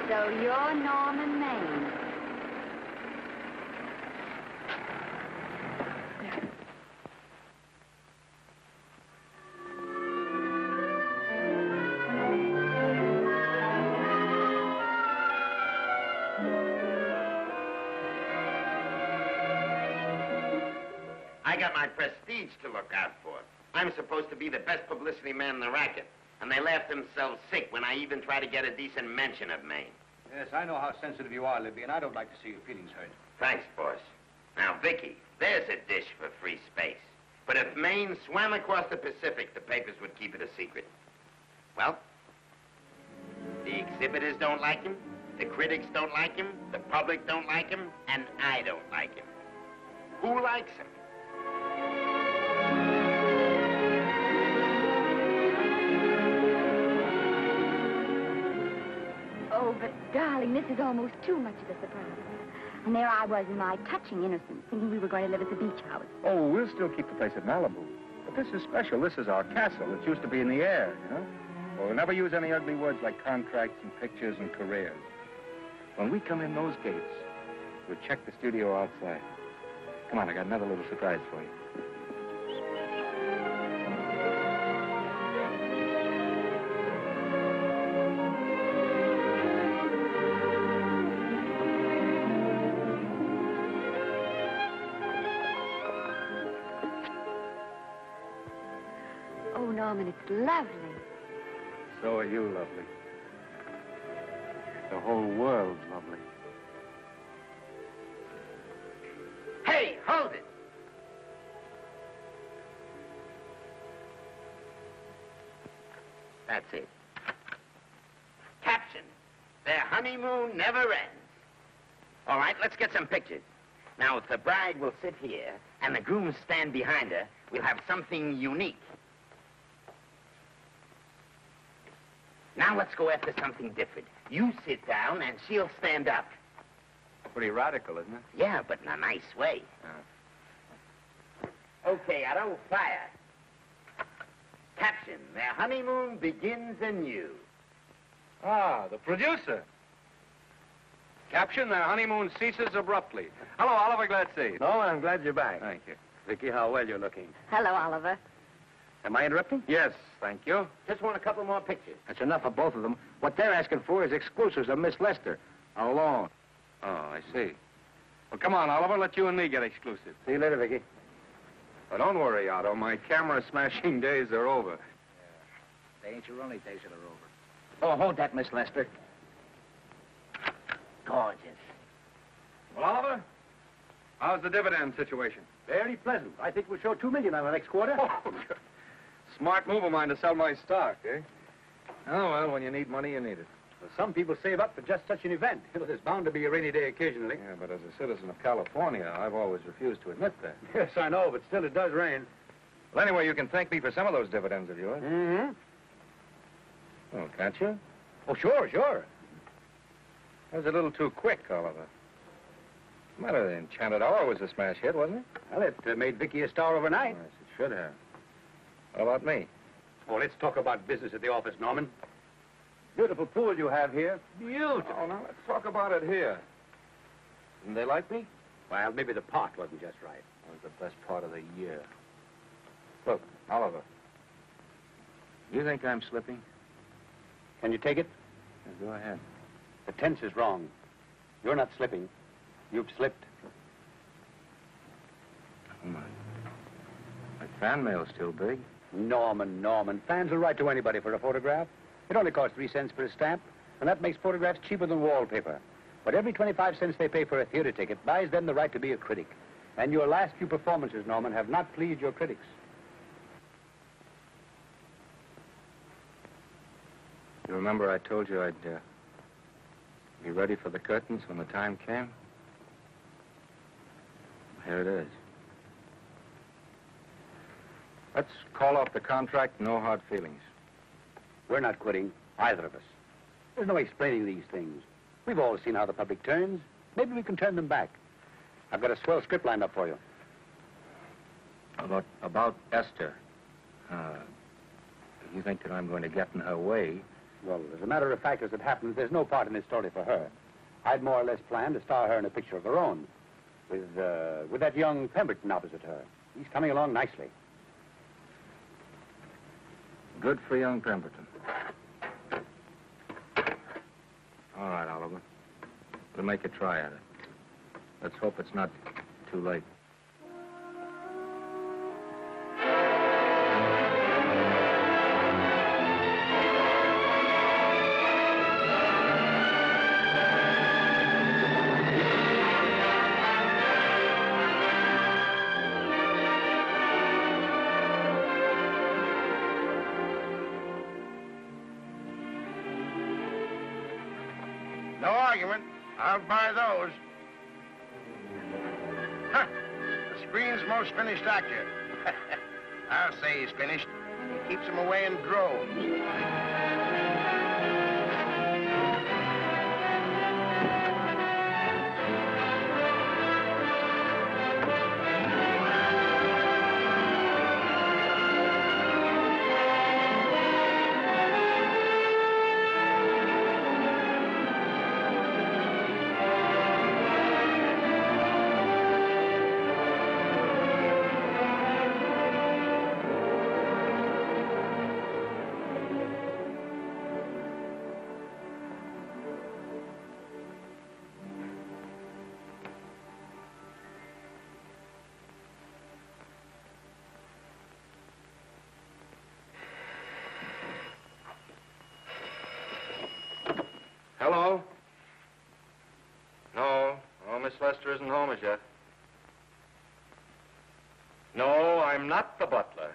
So you're Norman Maine. I got my prestige to look out for. I'm supposed to be the best publicity man in the racket. And they laugh themselves sick when I even try to get a decent mention of Maine. Yes, I know how sensitive you are, Libby, and I don't like to see your feelings hurt. Thanks, boss. Now, Vicky, there's a dish for free space. But if Maine swam across the Pacific, the papers would keep it a secret. Well, the exhibitors don't like him, the critics don't like him, the public don't like him, and I don't like him. Who likes him? Oh, but darling, this is almost too much of a surprise. And there I was in my touching innocence, thinking we were going to live at the beach house. Oh, we'll still keep the place at Malibu. But this is special. This is our castle. It used to be in the air, you know? Well, we'll never use any ugly words like contracts and pictures and careers. When we come in those gates, we'll check the studio outside. Come on, I got another little surprise for you. Oh, Norman, it's lovely. So are you lovely. The whole world's lovely. Hey, hold it! That's it. Caption, their honeymoon never ends. All right, let's get some pictures. Now, if the bride will sit here and the groom stand behind her, we'll have something unique. Now let's go after something different. You sit down and she'll stand up. Pretty radical, isn't it? Yeah, but in a nice way. Okay, Otto, fire. Caption, their honeymoon begins anew. Ah, the producer. Caption, their honeymoon ceases abruptly. Hello, Oliver, glad to see you. No, I'm glad you're back. Thank you. Vicky, how well you're looking. Hello, Oliver. Am I interrupting? Yes, thank you. Just want a couple more pictures. That's enough of both of them. What they're asking for is exclusives of Miss Lester. Alone. Oh, I see. Well, come on, Oliver, let you and me get exclusive. See you later, Vicky. Well, don't worry, Otto. My camera smashing days are over. They ain't your only days that are over. Oh, hold that, Miss Lester. Gorgeous. Well, Oliver, how's the dividend situation? Very pleasant. I think we'll show $2 million on the next quarter. Oh, smart move of mine to sell my stock, eh? Oh, well, when you need money, you need it. Well, some people save up for just such an event. You know, there's bound to be a rainy day occasionally. Yeah, but as a citizen of California, I've always refused to admit that. Yes, I know, but still it does rain. Well, anyway, you can thank me for some of those dividends of yours. Mm-hmm. Oh, can't you? Oh, sure. That was a little too quick, Oliver. The matter, the Enchanted Hour was a smash hit, wasn't it? Well, it made Vicky a star overnight. Yes, it should have. How about me? Oh, let's talk about business at the office, Norman. Beautiful pool you have here. Beautiful. Oh, now let's talk about it here. Didn't they like me? Well, maybe the pot wasn't just right. That was the best part of the year. Look, Oliver. You think I'm slipping? Can you take it? Yeah, go ahead. The tense is wrong. You're not slipping. You've slipped. Oh, my fan mail's still big. Norman. Fans will write to anybody for a photograph. It only costs 3 cents for a stamp, and that makes photographs cheaper than wallpaper. But every 25 cents they pay for a theater ticket buys them the right to be a critic. And your last few performances, Norman, have not pleased your critics. You remember I told you I'd be ready for the curtains when the time came? Here it is. Let's call off the contract, no hard feelings. We're not quitting, either of us. There's no explaining these things. We've all seen how the public turns. Maybe we can turn them back. I've got a swell script lined up for you. About Esther. You think that I'm going to get in her way? Well, as a matter of fact, as it happens, there's no part in this story for her. I'd more or less planned to star her in a picture of her own, with that young Pemberton opposite her. He's coming along nicely. Good for young Pemberton. All right, Oliver. We'll make a try at it. Let's hope it's not too late. No argument. I'll buy those. Huh. The screen's most finished actor. I'll say he's finished. He keeps them away in droves. Hello? No. Oh, Miss Lester isn't home as yet. No, I'm not the butler.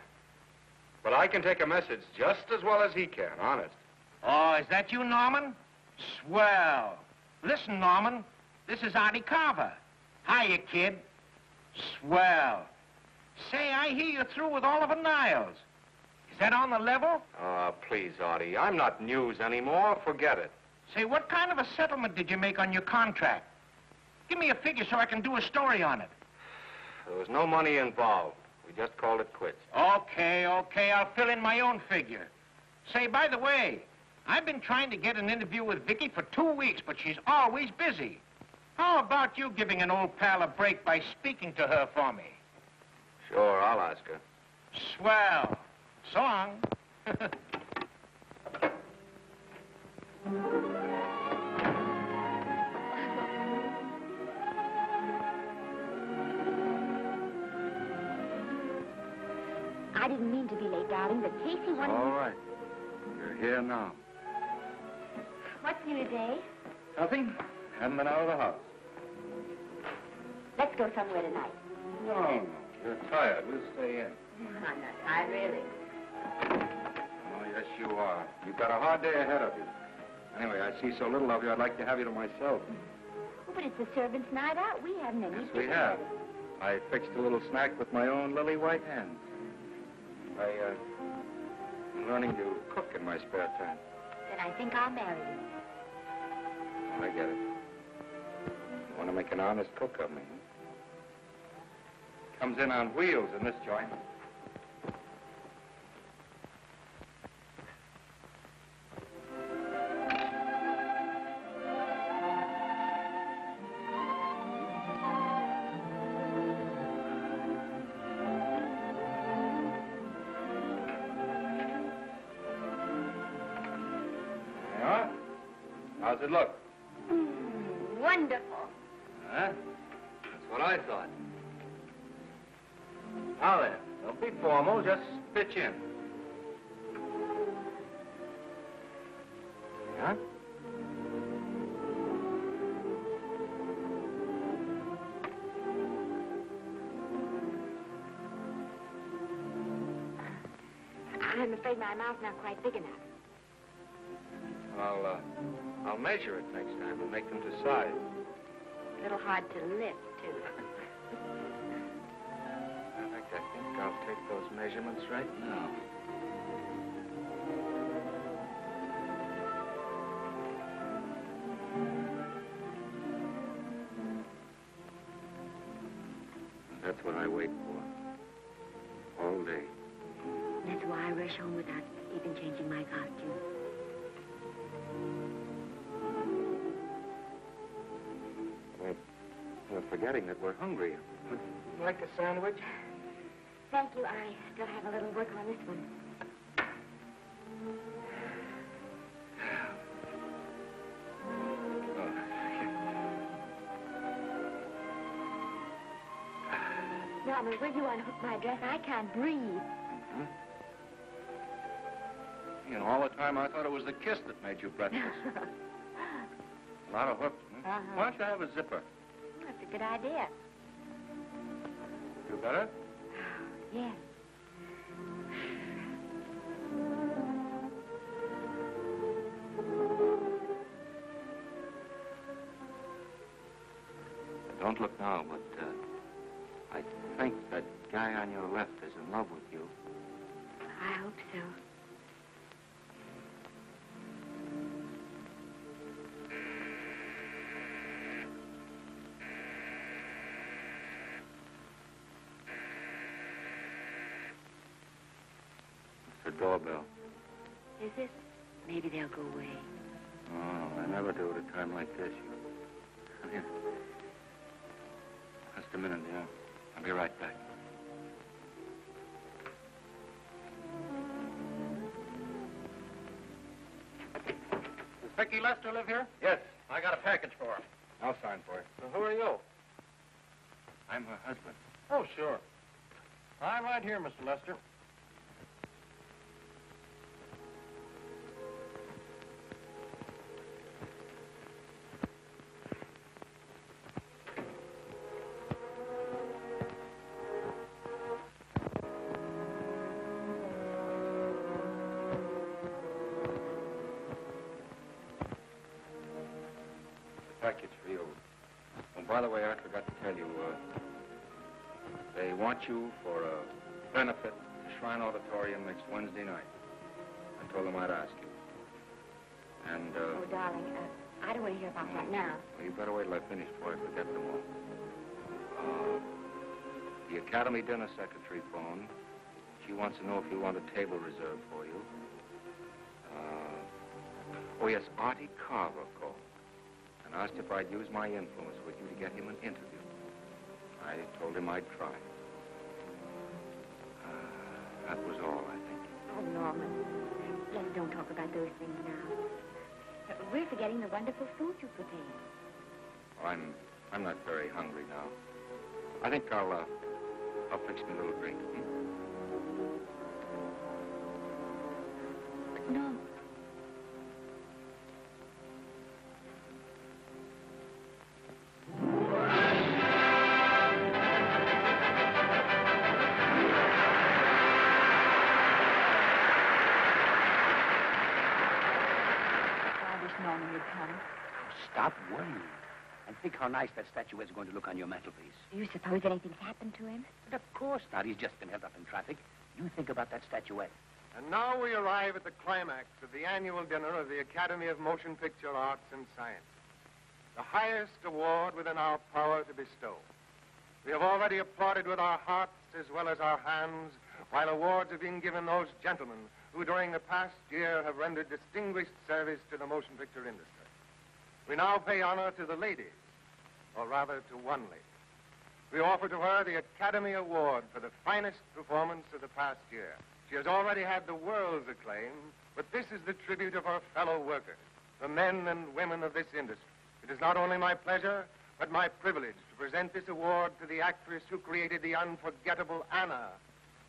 But I can take a message just as well as he can, honest. Oh, is that you, Norman? Swell. Listen, Norman, this is Artie Carver. Hiya, kid. Swell. Say, I hear you're through with Oliver Niles. Is that on the level? Please, Artie, I'm not news anymore. Forget it. Say, what kind of a settlement did you make on your contract? Give me a figure so I can do a story on it. There was no money involved. We just called it quits. Okay, I'll fill in my own figure. Say, by the way, I've been trying to get an interview with Vicky for 2 weeks, but she's always busy. How about you giving an old pal a break by speaking to her for me? Sure, I'll ask her. Swell. So long. I didn't mean to be late, darling, but Casey wanted... All right. You're here now. What's new today? Nothing. Haven't been out of the house. Let's go somewhere tonight. No. You're tired. We'll stay in. I'm not tired, really. Oh, yes, you are. You've got a hard day ahead of you. Anyway, I see so little of you, I'd like to have you to myself. Oh, but it's the servants' night out. We haven't any. Yes, we have. I fixed a little snack with my own lily white hands. I'm learning to cook in my spare time. Then I think I'll marry you. I get it. You want to make an honest cook of me, huh? Comes in on wheels in this joint. How's it look? Wonderful. Huh? That's what I thought. Now then, don't be formal, just pitch in. Yeah? I'm afraid my mouth's not quite big enough. I'll measure it next time and make them to size. A little hard to lift, too. In fact, I think I'll take those measurements right now. That's what I wait for. All day. That's why I rush home without even changing my costume. We're forgetting that we're hungry. Would you like a sandwich? Thank you. I still have a little work on this one. Norman, will you unhook my dress? I can't breathe. Mm-hmm. You know, all the time I thought it was the kiss that made you breathless. A lot of hooks, huh? Uh-huh. Why don't you have a zipper? That's a good idea. You better? Yes. Don't look now, but I think that guy on your left is in love with you. I hope so. The doorbell. Is it? Maybe they'll go away. Oh, I never do at a time like this. Come here. Just a minute, dear. I'll be right back. Does Vicky Lester live here? Yes. I got a package for her. I'll sign for it. So who are you? I'm her husband. Oh, sure. I'm right here, Mr. Lester. package for you. Oh, by the way, I forgot to tell you, they want you for a benefit at the Shrine Auditorium next Wednesday night. I told them I'd ask you. And, Oh, darling, I don't want to hear about that now. Well, you better wait till I finish before I forget them all. The Academy dinner secretary phoned. She wants to know if you want a table reserved for you. Oh, yes, Artie Carver called and asked if I'd use my influence with you to get him an interview. I told him I'd try. That was all, I think. Oh, Norman, let's don't talk about those things now. We're forgetting the wonderful food you prepared. Well, I'm not very hungry now. I think I'll fix me a little drink. But Norman. Stop worrying. And think how nice that statuette is going to look on your mantelpiece. Do you suppose anything's happened to him? But of course not. He's just been held up in traffic. You think about that statuette. And now we arrive at the climax of the annual dinner of the Academy of Motion Picture Arts and Science, the highest award within our power to bestow. We have already applauded with our hearts as well as our hands, while awards are being given those gentlemen who during the past year have rendered distinguished service to the motion picture industry. We now pay honor to the ladies, or rather to one lady. We offer to her the Academy Award for the finest performance of the past year. She has already had the world's acclaim, but this is the tribute of her fellow workers, the men and women of this industry. It is not only my pleasure, but my privilege to present this award to the actress who created the unforgettable Anna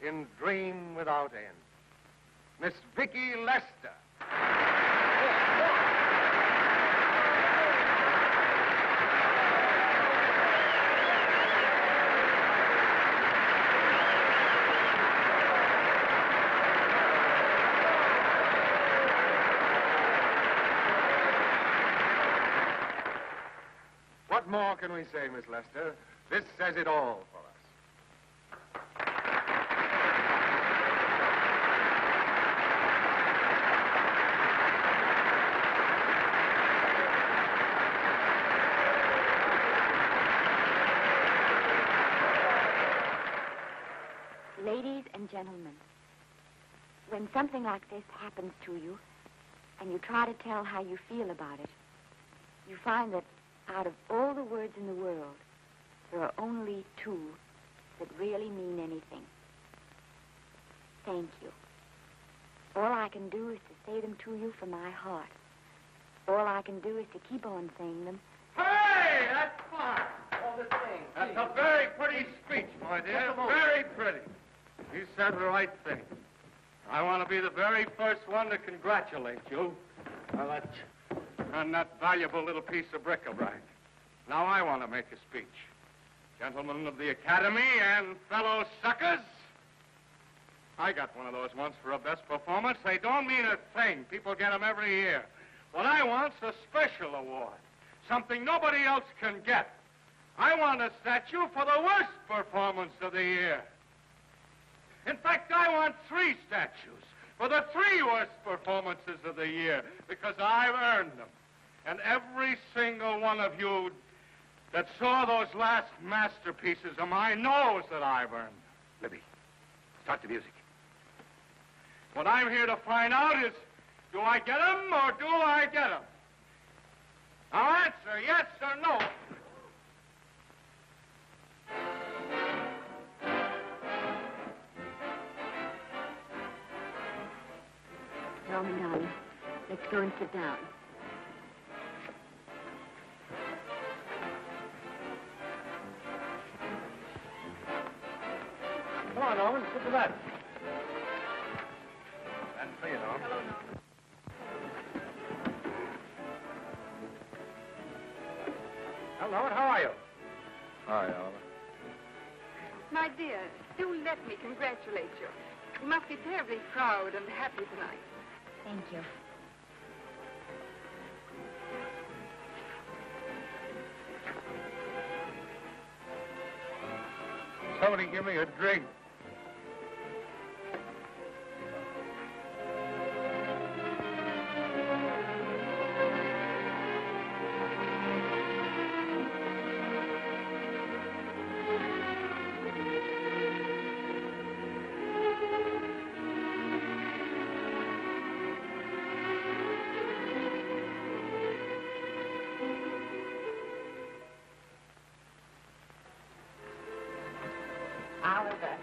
in Dream Without End, Miss Vicki Lester. What more can we say, Miss Lester? This says it all for us. Ladies and gentlemen, when something like this happens to you, and you try to tell how you feel about it, you find that out of all the words in the world, there are only two that really mean anything. Thank you. All I can do is to say them to you from my heart. All I can do is to keep on saying them. Hey, that's fine. That's a very pretty speech, my dear. Very pretty. You said the right thing. I want to be the very first one to congratulate you on that valuable little piece of bric-a-brac. Now I want to make a speech. Gentlemen of the Academy and fellow suckers, I got one of those once for a best performance. They don't mean a thing. People get them every year. What I want's a special award, something nobody else can get. I want a statue for the worst performance of the year. In fact, I want 3 statues for the 3 worst performances of the year, because I've earned them. And every single one of you that saw those last masterpieces of mine knows that I've earned them. Libby, start the music. What I'm here to find out is, do I get them or do I get them? Now answer yes or no. Norman, darling, let's go and sit down. Come on, Norman, sit to that. That's for you, Norman. Hello, Norman, how are you? Hi, Oliver. My dear, do let me congratulate you. You must be terribly proud and happy tonight. Thank you. give me a drink. Oliver,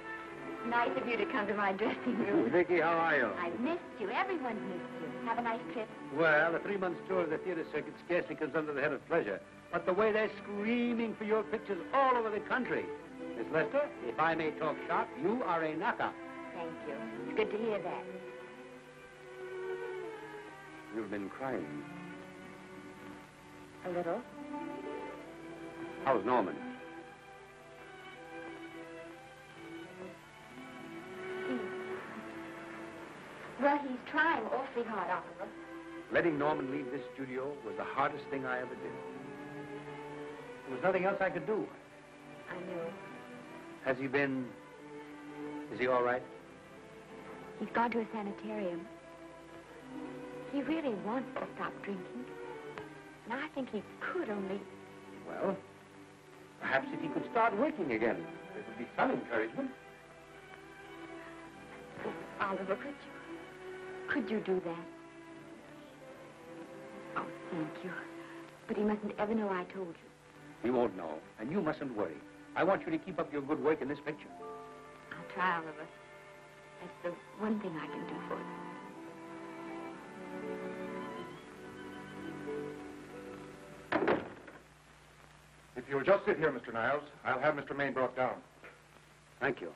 nice of you to come to my dressing room. Vicky, how are you? I missed you. Everyone's missed you. Have a nice trip. Well, a 3-month tour of the theater circuit scarcely comes under the head of pleasure. But the way they're screaming for your pictures all over the country. Miss Lester, if I may talk shop, you are a knockout. Thank you. It's good to hear that. You've been crying. A little. How's Norman? Well, he's trying awfully hard, Oliver. Letting Norman leave this studio was the hardest thing I ever did. There was nothing else I could do. I know. Has he been... Is he all right? He's gone to a sanitarium. He really wants to stop drinking. And I think he could only... Well, perhaps if he could start working again, there would be some encouragement. Oliver, could you do that? Oh, thank you. But he mustn't ever know I told you. He won't know, and you mustn't worry. I want you to keep up your good work in this picture. I'll try, Oliver. That's the one thing I can do for you. If you'll just sit here, Mr. Niles, I'll have Mr. Maine brought down. Thank you.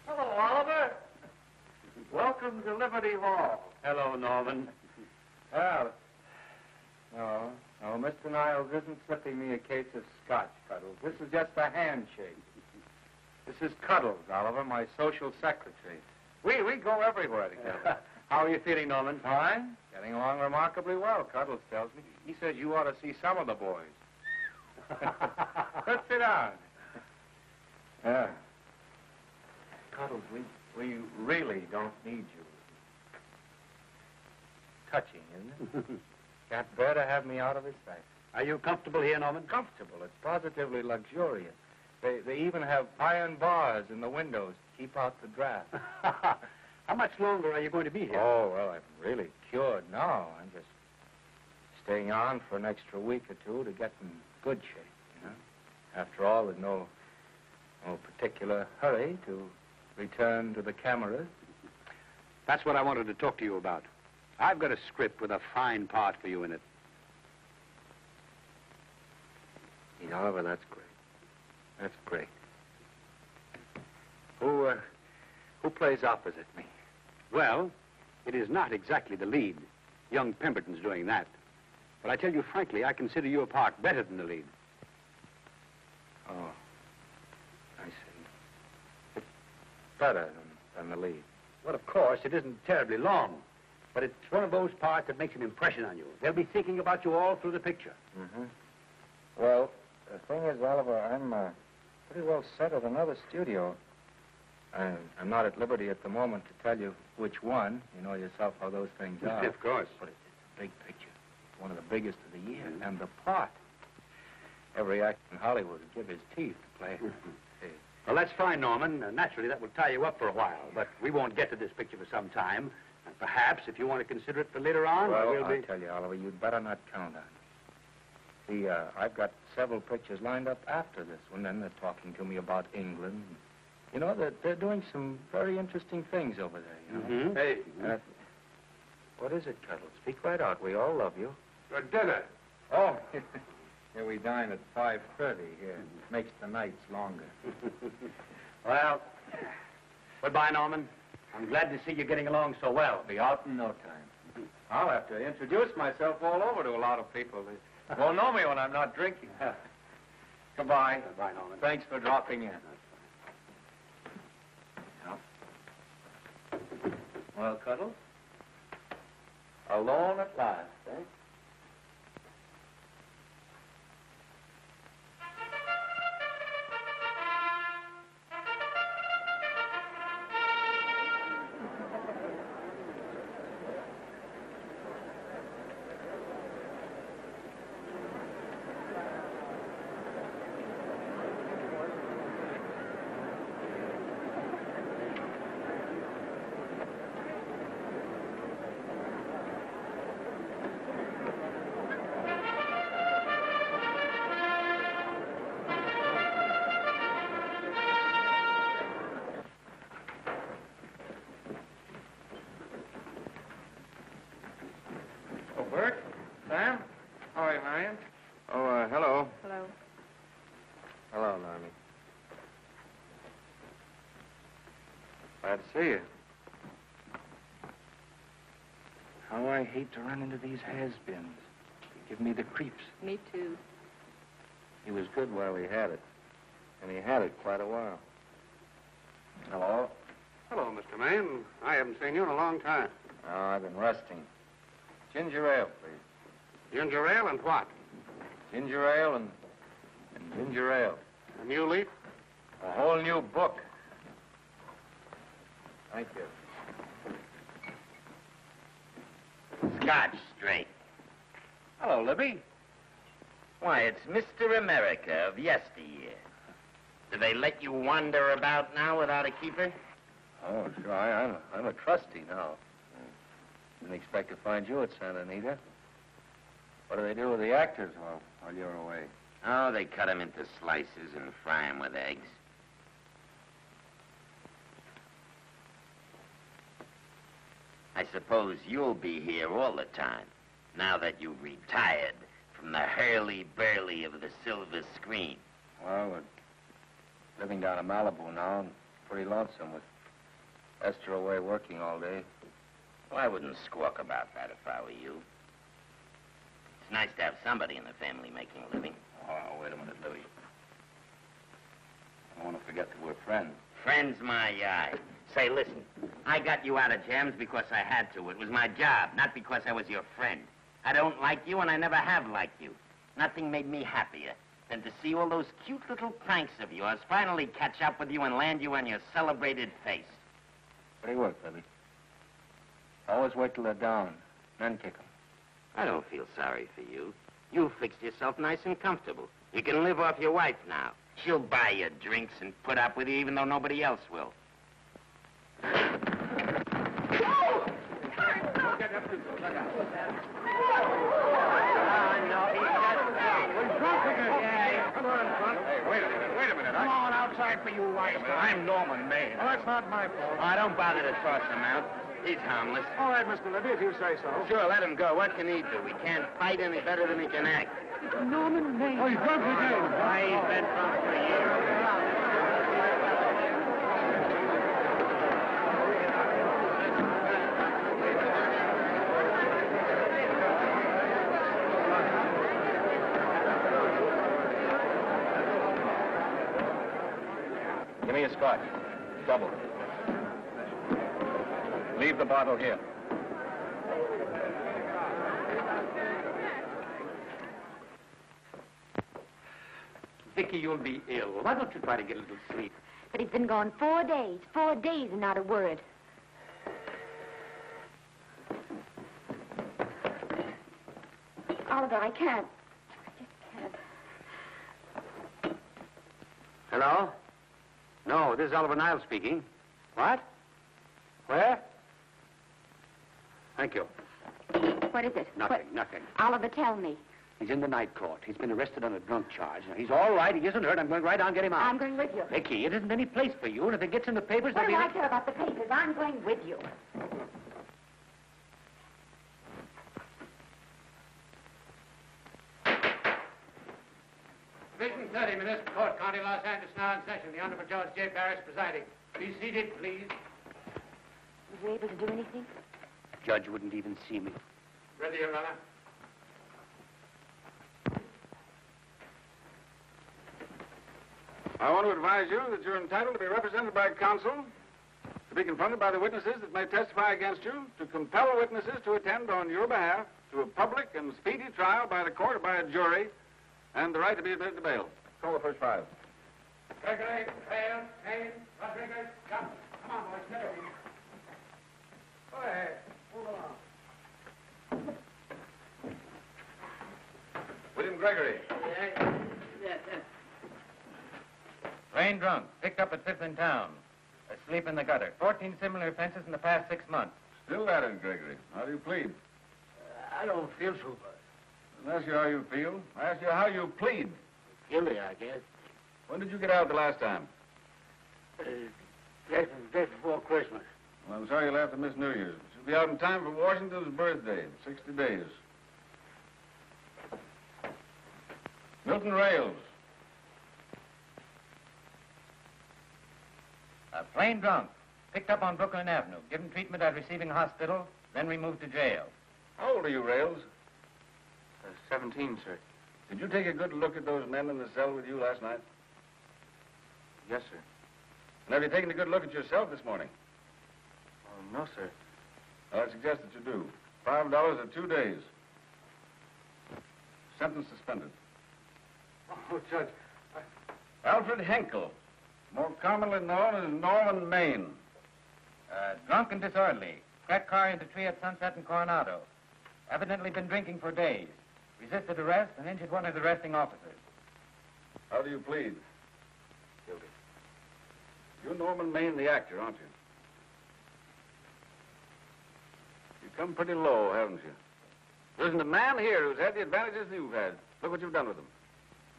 Hello, Oliver. Welcome to Liberty Hall. Hello, Norman. Well, no, Mr. Niles isn't slipping me a case of scotch, Cuddles. This is just a handshake. This is Cuddles, Oliver, my social secretary. We go everywhere together. How are you feeling, Norman? Fine. Getting along remarkably well, Cuddles tells me. He says you ought to see some of the boys. Let's sit down. Yeah. Cuddles, we really don't need you. Touching, isn't it? Can't bear to have me out of his sight. Are you comfortable here, Norman? Comfortable. It's positively luxurious. They even have iron bars in the windows to keep out the draft. How much longer are you going to be here? Oh, well, I'm really cured now. I'm just staying on for an extra week or two to get in good shape, you know. After all, there's no particular hurry to return to the cameras. That's what I wanted to talk to you about. I've got a script with a fine part for you in it. Yeah, Oliver, that's great. That's great. Who plays opposite me? Well, it is not exactly the lead. Young Pemberton's doing that. But I tell you frankly, I consider your part better than the lead. Oh, I see. It's better than the lead. Well, of course, it isn't terribly long. But it's one of those parts that makes an impression on you. They'll be thinking about you all through the picture. Mm-hmm. Well, the thing is, Oliver, I'm pretty well set at another studio. I'm not at liberty at the moment to tell you which one. You know yourself how those things are. Of course. But it's a big picture. One of the biggest of the year. And the part. Every actor in Hollywood would give his teeth to play. Well, that's fine, Norman. Naturally, that will tie you up for a while. But we won't get to this picture for some time. And perhaps, if you want to consider it for later on, well, I'll tell you, Oliver, you'd better not count on it. See, I've got several pictures lined up after this one, and they're talking to me about England. You know, they're doing some very interesting things over there, you know. Mm-hmm. Hey. What is it, Cuddles? Speak right out. We all love you. For dinner. Oh, here we dine at 5:30 here. It makes the nights longer. Well, goodbye, Norman. I'm glad to see you getting along so well. Be out in no time. I'll have to introduce myself all over to a lot of people. They won't know me when I'm not drinking. Goodbye. Goodbye, Norman. Thanks for dropping in. Well, Cuddles? Alone at last, eh? Bert? Sam? How are you, Marion? Oh, hello. Hello. Hello, Normie. Glad to see you. How I hate to run into these has-beens. They give me the creeps. Me too. He was good while he had it. And he had it quite a while. Hello? Hello, Mr. Maine. I haven't seen you in a long time. Oh, I've been resting. Ginger ale, please. Ginger ale and what? Ginger ale and ginger ale. A new leaf? A whole new book. Thank you. Scotch straight. Hello, Libby. Why, it's Mr. America of yesteryear. Do they let you wander about now without a keeper? Oh, sure. I'm a trustee now. Didn't expect to find you at Santa Anita. What do they do with the actors while you're away? Oh, they cut them into slices and fry them with eggs. I suppose you'll be here all the time, now that you've retired from the hurly-burly of the silver screen. Well, we're living down in Malibu now and pretty lonesome with Esther away working all day. Well, I wouldn't squawk about that if I were you. It's nice to have somebody in the family making a living. Oh, wait a minute, Libby. I don't want to forget that we're friends. Friends, my eye. Say, listen, I got you out of jams because I had to. It was my job, not because I was your friend. I don't like you, and I never have liked you. Nothing made me happier than to see all those cute little pranks of yours finally catch up with you and land you on your celebrated face. Pretty work, Libby. Always wait till they're down, then kick 'em. I don't feel sorry for you. You fixed yourself nice and comfortable. You can live off your wife now. She'll buy you drinks and put up with you even though nobody else will. Wait a minute. Come on outside for you, wife. I'm Norman Maine. Oh, that's not my fault. Oh, don't bother to toss him out. He's harmless. All right, Mr. Libby, if you say so. Sure, let him go. What can he do? He can't fight any better than he can act. Norman Maine. Oh, he's drunk again. Why, he's been drunk for years. Give me a scotch. Double. Leave the bottle here. Vicky, you'll be ill. Why don't you try to get a little sleep? But he's been gone 4 days. 4 days and not a word. Oliver, I can't. I just can't. Hello? No, this is Oliver Niles speaking. What? Where? Thank you. What is it? Nothing. Oliver, tell me. He's in the night court. He's been arrested on a drunk charge. Now, he's all right. He isn't hurt. I'm going right down and get him out. I'm going with you. Vicky, it isn't any place for you, and if it gets in the papers, What there'll do be... I care about the papers? I'm going with you. Division 30, Municipal Court, County Los Angeles, now in session. The Honorable Judge J. Parrish presiding. Be seated, please. Was you able to do anything? The judge wouldn't even see me. Ready, Your Honor. I want to advise you that you're entitled to be represented by counsel, to be confronted by the witnesses that may testify against you, to compel witnesses to attend on your behalf to a public and speedy trial by the court or by a jury, and the right to be admitted to bail. Call the first five. Gregory, Hale, Haynes, Rodriguez, Johnson. Come on, boys, get over here. Go ahead. Move along. William Gregory. Rain drunk, picked up at 5th in town. Asleep in the gutter. 14 similar offenses in the past 6 months. Still at it, Gregory. How do you plead? I don't feel so good. I didn't ask you how you feel. I asked you how you plead. Guilty, I guess. When did you get out the last time? Just before Christmas. Well, I'm sorry you'll have to miss New Year's. You'll be out in time for Washington's birthday in 60 days. Milton Rails. Plain drunk. Picked up on Brooklyn Avenue. Given treatment at receiving hospital, then removed to jail. How old are you, Rails? 17, sir. Did you take a good look at those men in the cell with you last night? Yes, sir. And have you taken a good look at yourself this morning? Oh, no, sir. Well, I suggest that you do. $5 or 2 days. Sentence suspended. Oh, Judge. Alfred Henkel, more commonly known as Norman Maine. Drunk and disorderly. Cracked car into tree at Sunset and Coronado. Evidently been drinking for days. Resisted arrest and injured one of the arresting officers. How do you plead? Guilty. You're Norman Maine, the actor, aren't you? You've come pretty low, haven't you? There isn't a man here who's had the advantages you've had. Look what you've done with them.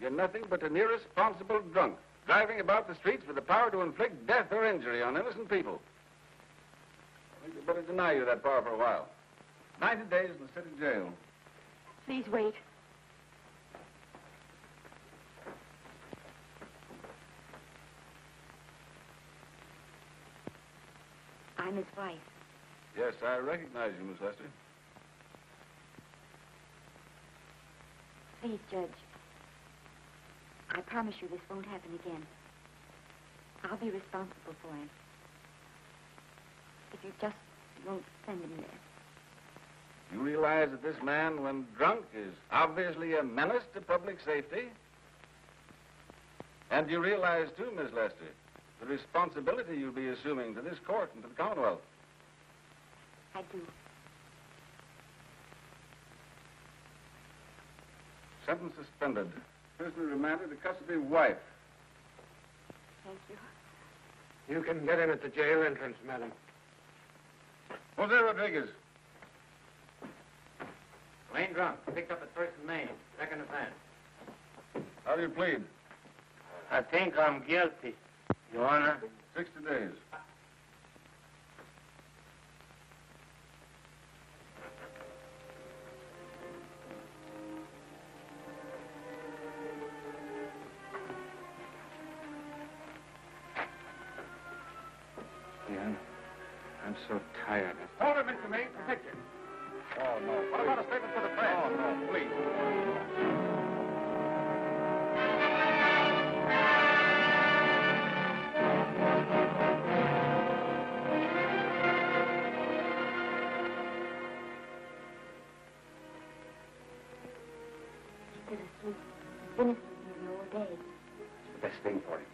You're nothing but an irresponsible drunk, driving about the streets with the power to inflict death or injury on innocent people. I think we'd better deny you that power for a while. 90 days in the city jail. Please wait. I'm his wife. Yes, I recognize you, Miss Lester. Please, Judge. I promise you this won't happen again. I'll be responsible for him. If you just won't send him there. You realize that this man, when drunk, is obviously a menace to public safety? And you realize, too, Miss Lester, the responsibility you'll be assuming to this court and to the Commonwealth. I do. Sentence suspended. Prisoner remanded to custody wife. Thank you. You can get in at the jail entrance, madam. Jose Rodriguez. Plain drunk. Picked up at 1st and Main. Second offense. How do you plead? I think I'm guilty, Your Honor. 60 days. Yeah, I'm so tired. Hold it, Mr. Maine. A picture. Oh, no. What about a statement for the press? Oh, no, please. He's asleep. Been asleep nearly all day. It's the best thing for him.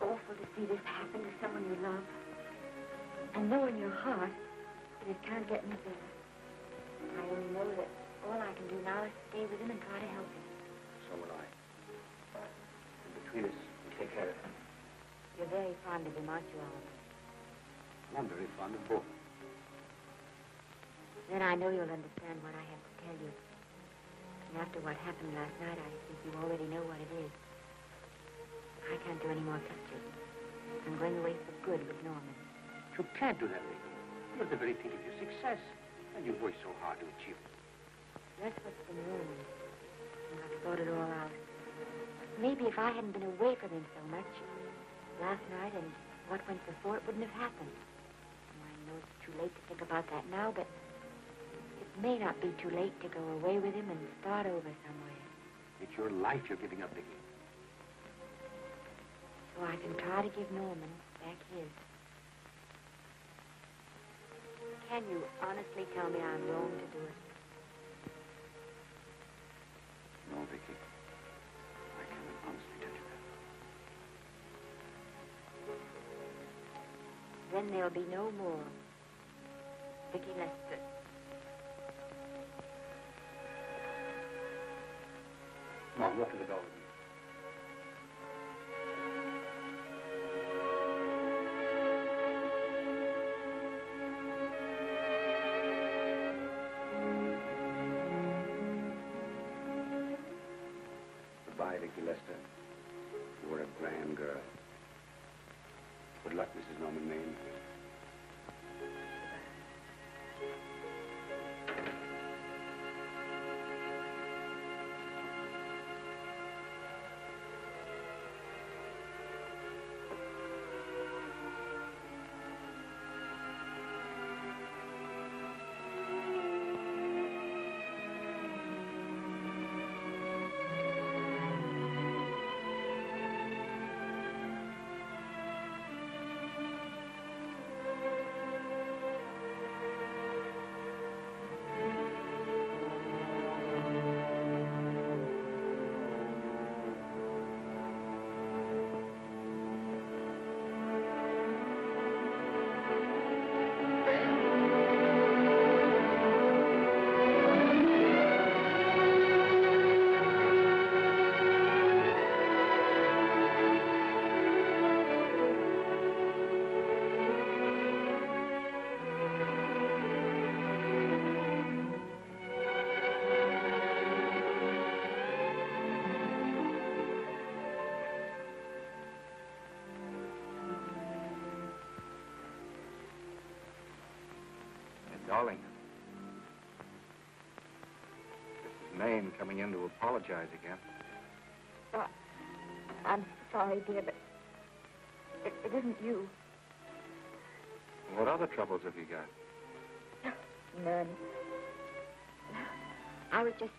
Awful to see this happen to someone you love. And know in your heart that it can't get any better. I only know that all I can do now is stay with him and try to help him. So will I. And between us, we'll take care of him. You're very fond of him, aren't you, Oliver? I'm very fond of both. Then I know you'll understand what I have to tell you. And after what happened last night, I think you already know what it is. I can't do any more pictures. I'm going away for good with Norman. You can't do that, Vicky. You're the very thing of your success. And you've worked so hard to achieve it. That's what's been ruining me. And I've thought it all out. Maybe if I hadn't been away from him so much, last night and what went before, it wouldn't have happened. And I know it's too late to think about that now, but it may not be too late to go away with him and start over somewhere. It's your life you're giving up, Vicky. so I can try to give Norman back his. Can you honestly tell me I'm wrong to do it? No, Vicky. I can't honestly tell you that. Then there'll be no more Vicky Lester. No, look at the door with me. Goodbye, Vicky Lester. You were a grand girl. Good luck, Mrs. Norman Maine. Darling, this is Maine coming in to apologize again. Oh, I'm sorry, dear, but it isn't you. What other troubles have you got? None. I was just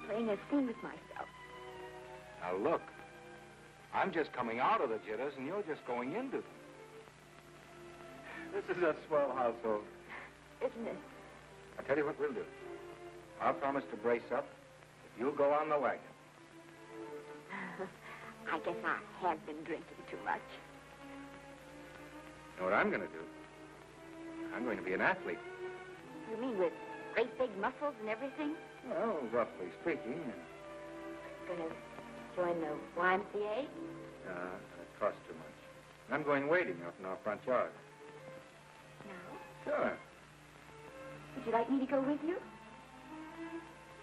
playing a scene with myself. Now, look. I'm just coming out of the jitters, and you're just going into them. This is a swell household. Isn't it? I'll tell you what we'll do. I'll promise to brace up if you'll go on the wagon. I guess I have been drinking too much. You know what I'm going to do? I'm going to be an athlete. You mean with great big muscles and everything? Well, roughly speaking. Going to join the YMCA? It costs too much. I'm going wading out in our front yard. No. Sure. Would you like me to go with you?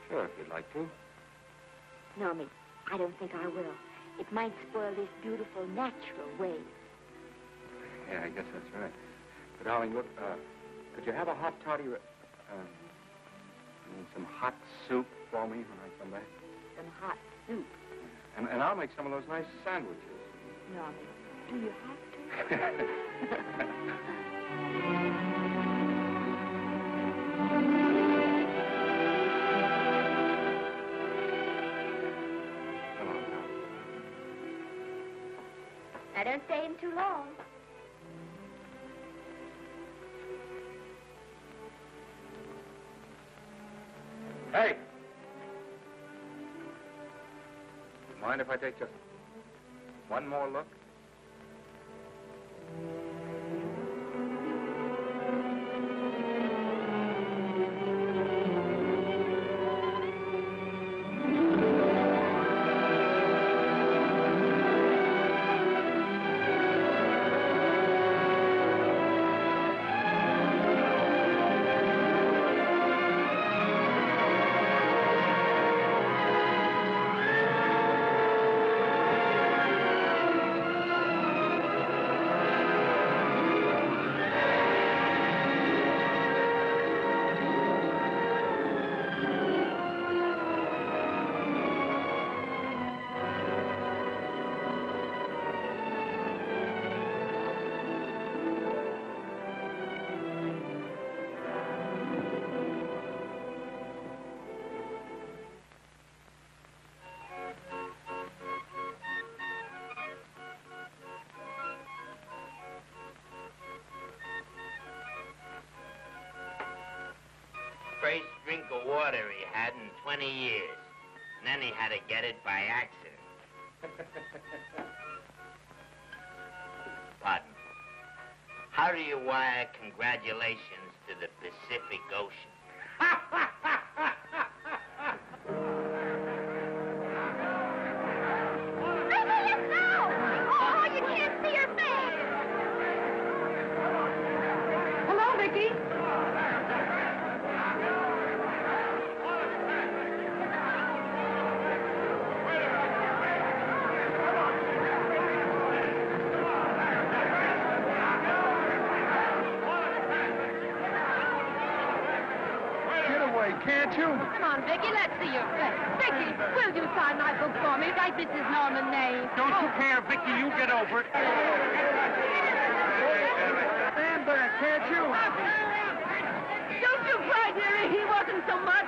Sure, if you'd like to. No, Miss, I don't think I will. It might spoil this beautiful, natural wave. Yeah, I guess that's right. But, darling, look, could you have a hot toddy, and some hot soup for me when I come back? Some hot soup? And I'll make some of those nice sandwiches. No, Miss, do you have to? I don't stay in too long. Hey! Mind if I take just one more look? first drink of water he had in 20 years. And then he had to get it by accident. Pardon. How do you wire congratulations to the Pacific Ocean? Oh, you can't see her face. Hello, Vicky. Can't you? Come on, Vicky, let's see your face. Vicky, will you sign my book for me? Write Mrs. Norman May. Don't you care, Vicky? You get over it. Stand back, can't you? Don't you cry, dearie. He wasn't so much.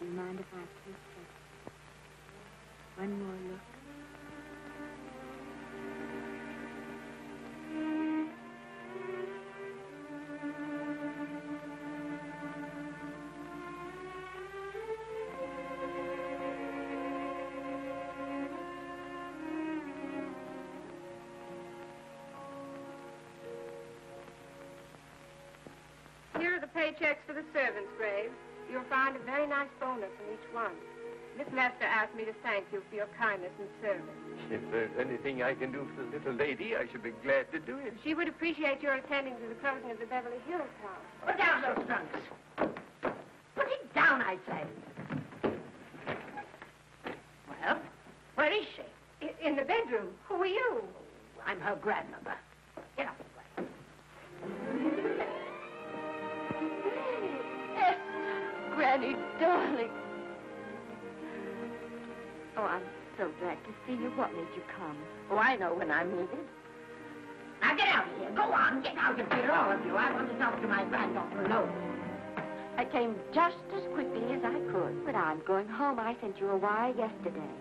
Do you mind if I take just one more look? Here are the paychecks for the servants, Graves. You'll find a very nice bonus in each one. Miss Lester asked me to thank you for your kindness and service. If there's anything I can do for the little lady, I should be glad to do it. She would appreciate your attending to the closing of the Beverly Hills house. Put down those trunks. Put it down, I say. Well, where is she? In the bedroom. Who are you? I'm her grandmother. Get up. Granny, darling. Oh, I'm so glad to see you. What made you come? Oh, I know when I'm needed. Now get out of here. Go on, get out of here, all of you. I want to talk to my granddaughter alone. I came just as quickly as I could. But I'm going home. I sent you a wire yesterday.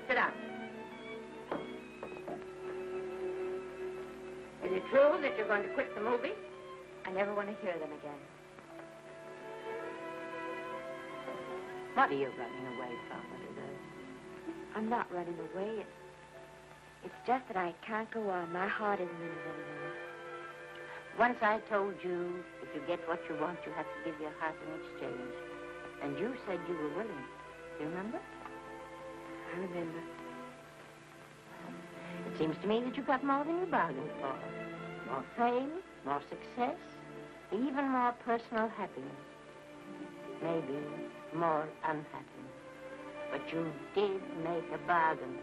Sit down. Is it true that you're going to quit the movies? I never want to hear them again. What are you running away from, Elizabeth? I'm not running away. It's just that I can't go on. My heart isn't in it anymore. Once I told you if you get what you want, you have to give your heart in exchange. And you said you were willing. Do you remember? I remember. It seems to me that you got more than you bargained for. More fame, more success, even more personal happiness. Maybe more unhappiness. But you did make a bargain.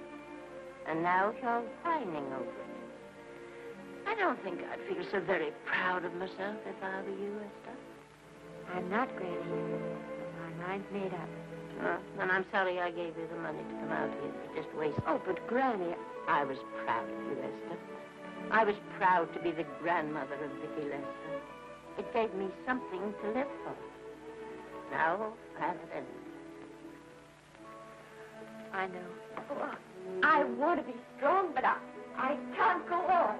And now you're whining over it. I don't think I'd feel so very proud of myself if I were you, Esther. I'm not, Granny. My mind's made up. Well, then I'm sorry I gave you the money to come out here. You just wasted. Oh, but Granny... I was proud of you, Esther. I was proud to be the grandmother of Vicky Lester. It gave me something to live for. Now, I've ended. I know. Oh, I want to be strong, but I can't go on.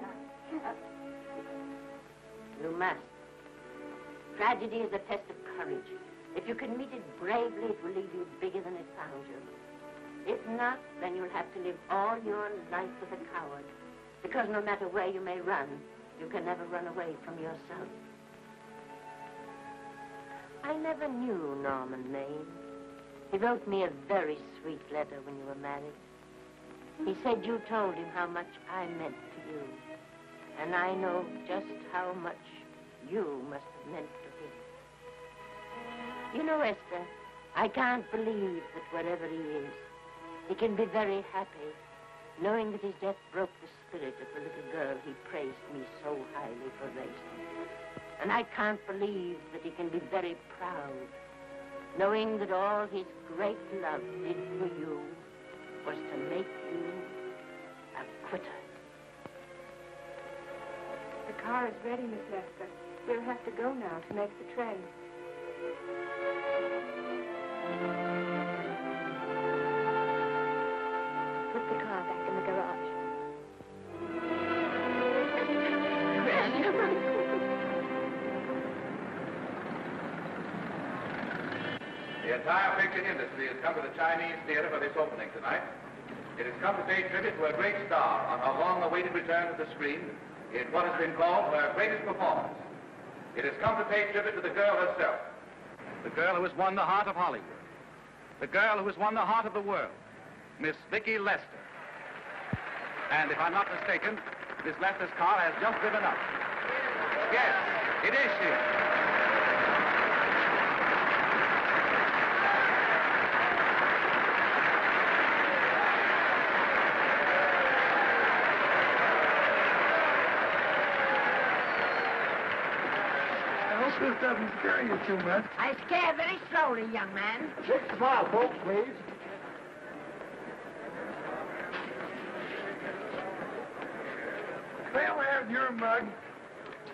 You must. Tragedy is a test of courage. If you can meet it bravely, it will leave you bigger than it found you. If not, then you'll have to live all your life as a coward. Because no matter where you may run, you can never run away from yourself. I never knew Norman Maine. He wrote me a very sweet letter when you were married. He said you told him how much I meant to you. And I know just how much you must have meant to him. You know, Esther, I can't believe that wherever he is, he can be very happy, knowing that his death broke the spirit of the little girl he praised me so highly for raising. And I can't believe that he can be very proud, knowing that all his great love did for you was to make you a quitter. The car is ready, Miss Lester. We'll have to go now to make the train. Put the car back in the garage. The entire picture industry has come to the Chinese Theater for this opening tonight. It has come to pay tribute to a great star on her long-awaited return to the screen in what has been called her greatest performance. It has come to pay tribute to the girl herself. The girl who has won the heart of Hollywood. The girl who has won the heart of the world. Miss Vicki Lester. And if I'm not mistaken, Miss Lester's car has just driven up. Yes, it is she. I hope this doesn't scare you too much. I scare very slowly, young man. 6 mile, folks, please. They'll have your mug,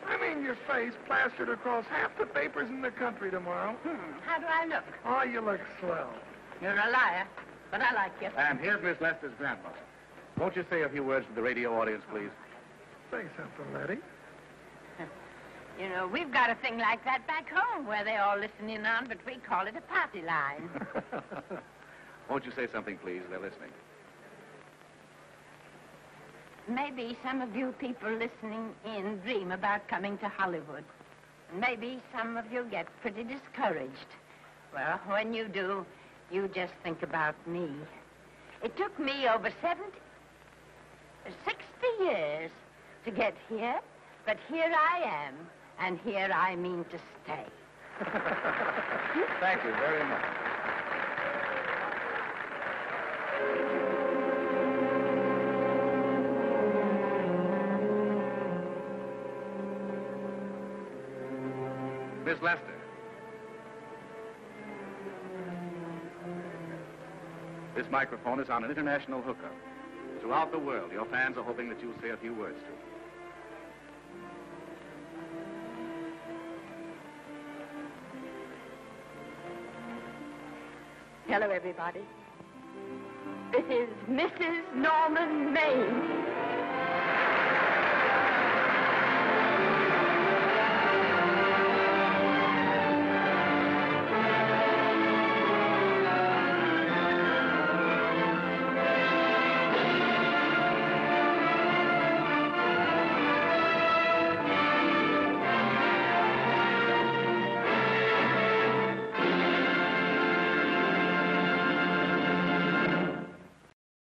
I mean your face, plastered across half the papers in the country tomorrow. How do I look? Oh, you look swell. You're a liar, but I like you. And here's Miss Lester's grandmother. Won't you say a few words to the radio audience, please? Say something, Letty. You know, we've got a thing like that back home where they all listen in on, but we call it a party line. Won't you say something, please? They're listening. Maybe some of you people listening in dream about coming to Hollywood. Maybe some of you get pretty discouraged. Well, when you do, you just think about me. It took me over 60 years to get here, but here I am, and here I mean to stay. Thank you very much. Miss Lester. This microphone is on an international hookup. Throughout the world, your fans are hoping that you'll say a few words to them. Hello, everybody. This is Mrs. Norman Maine.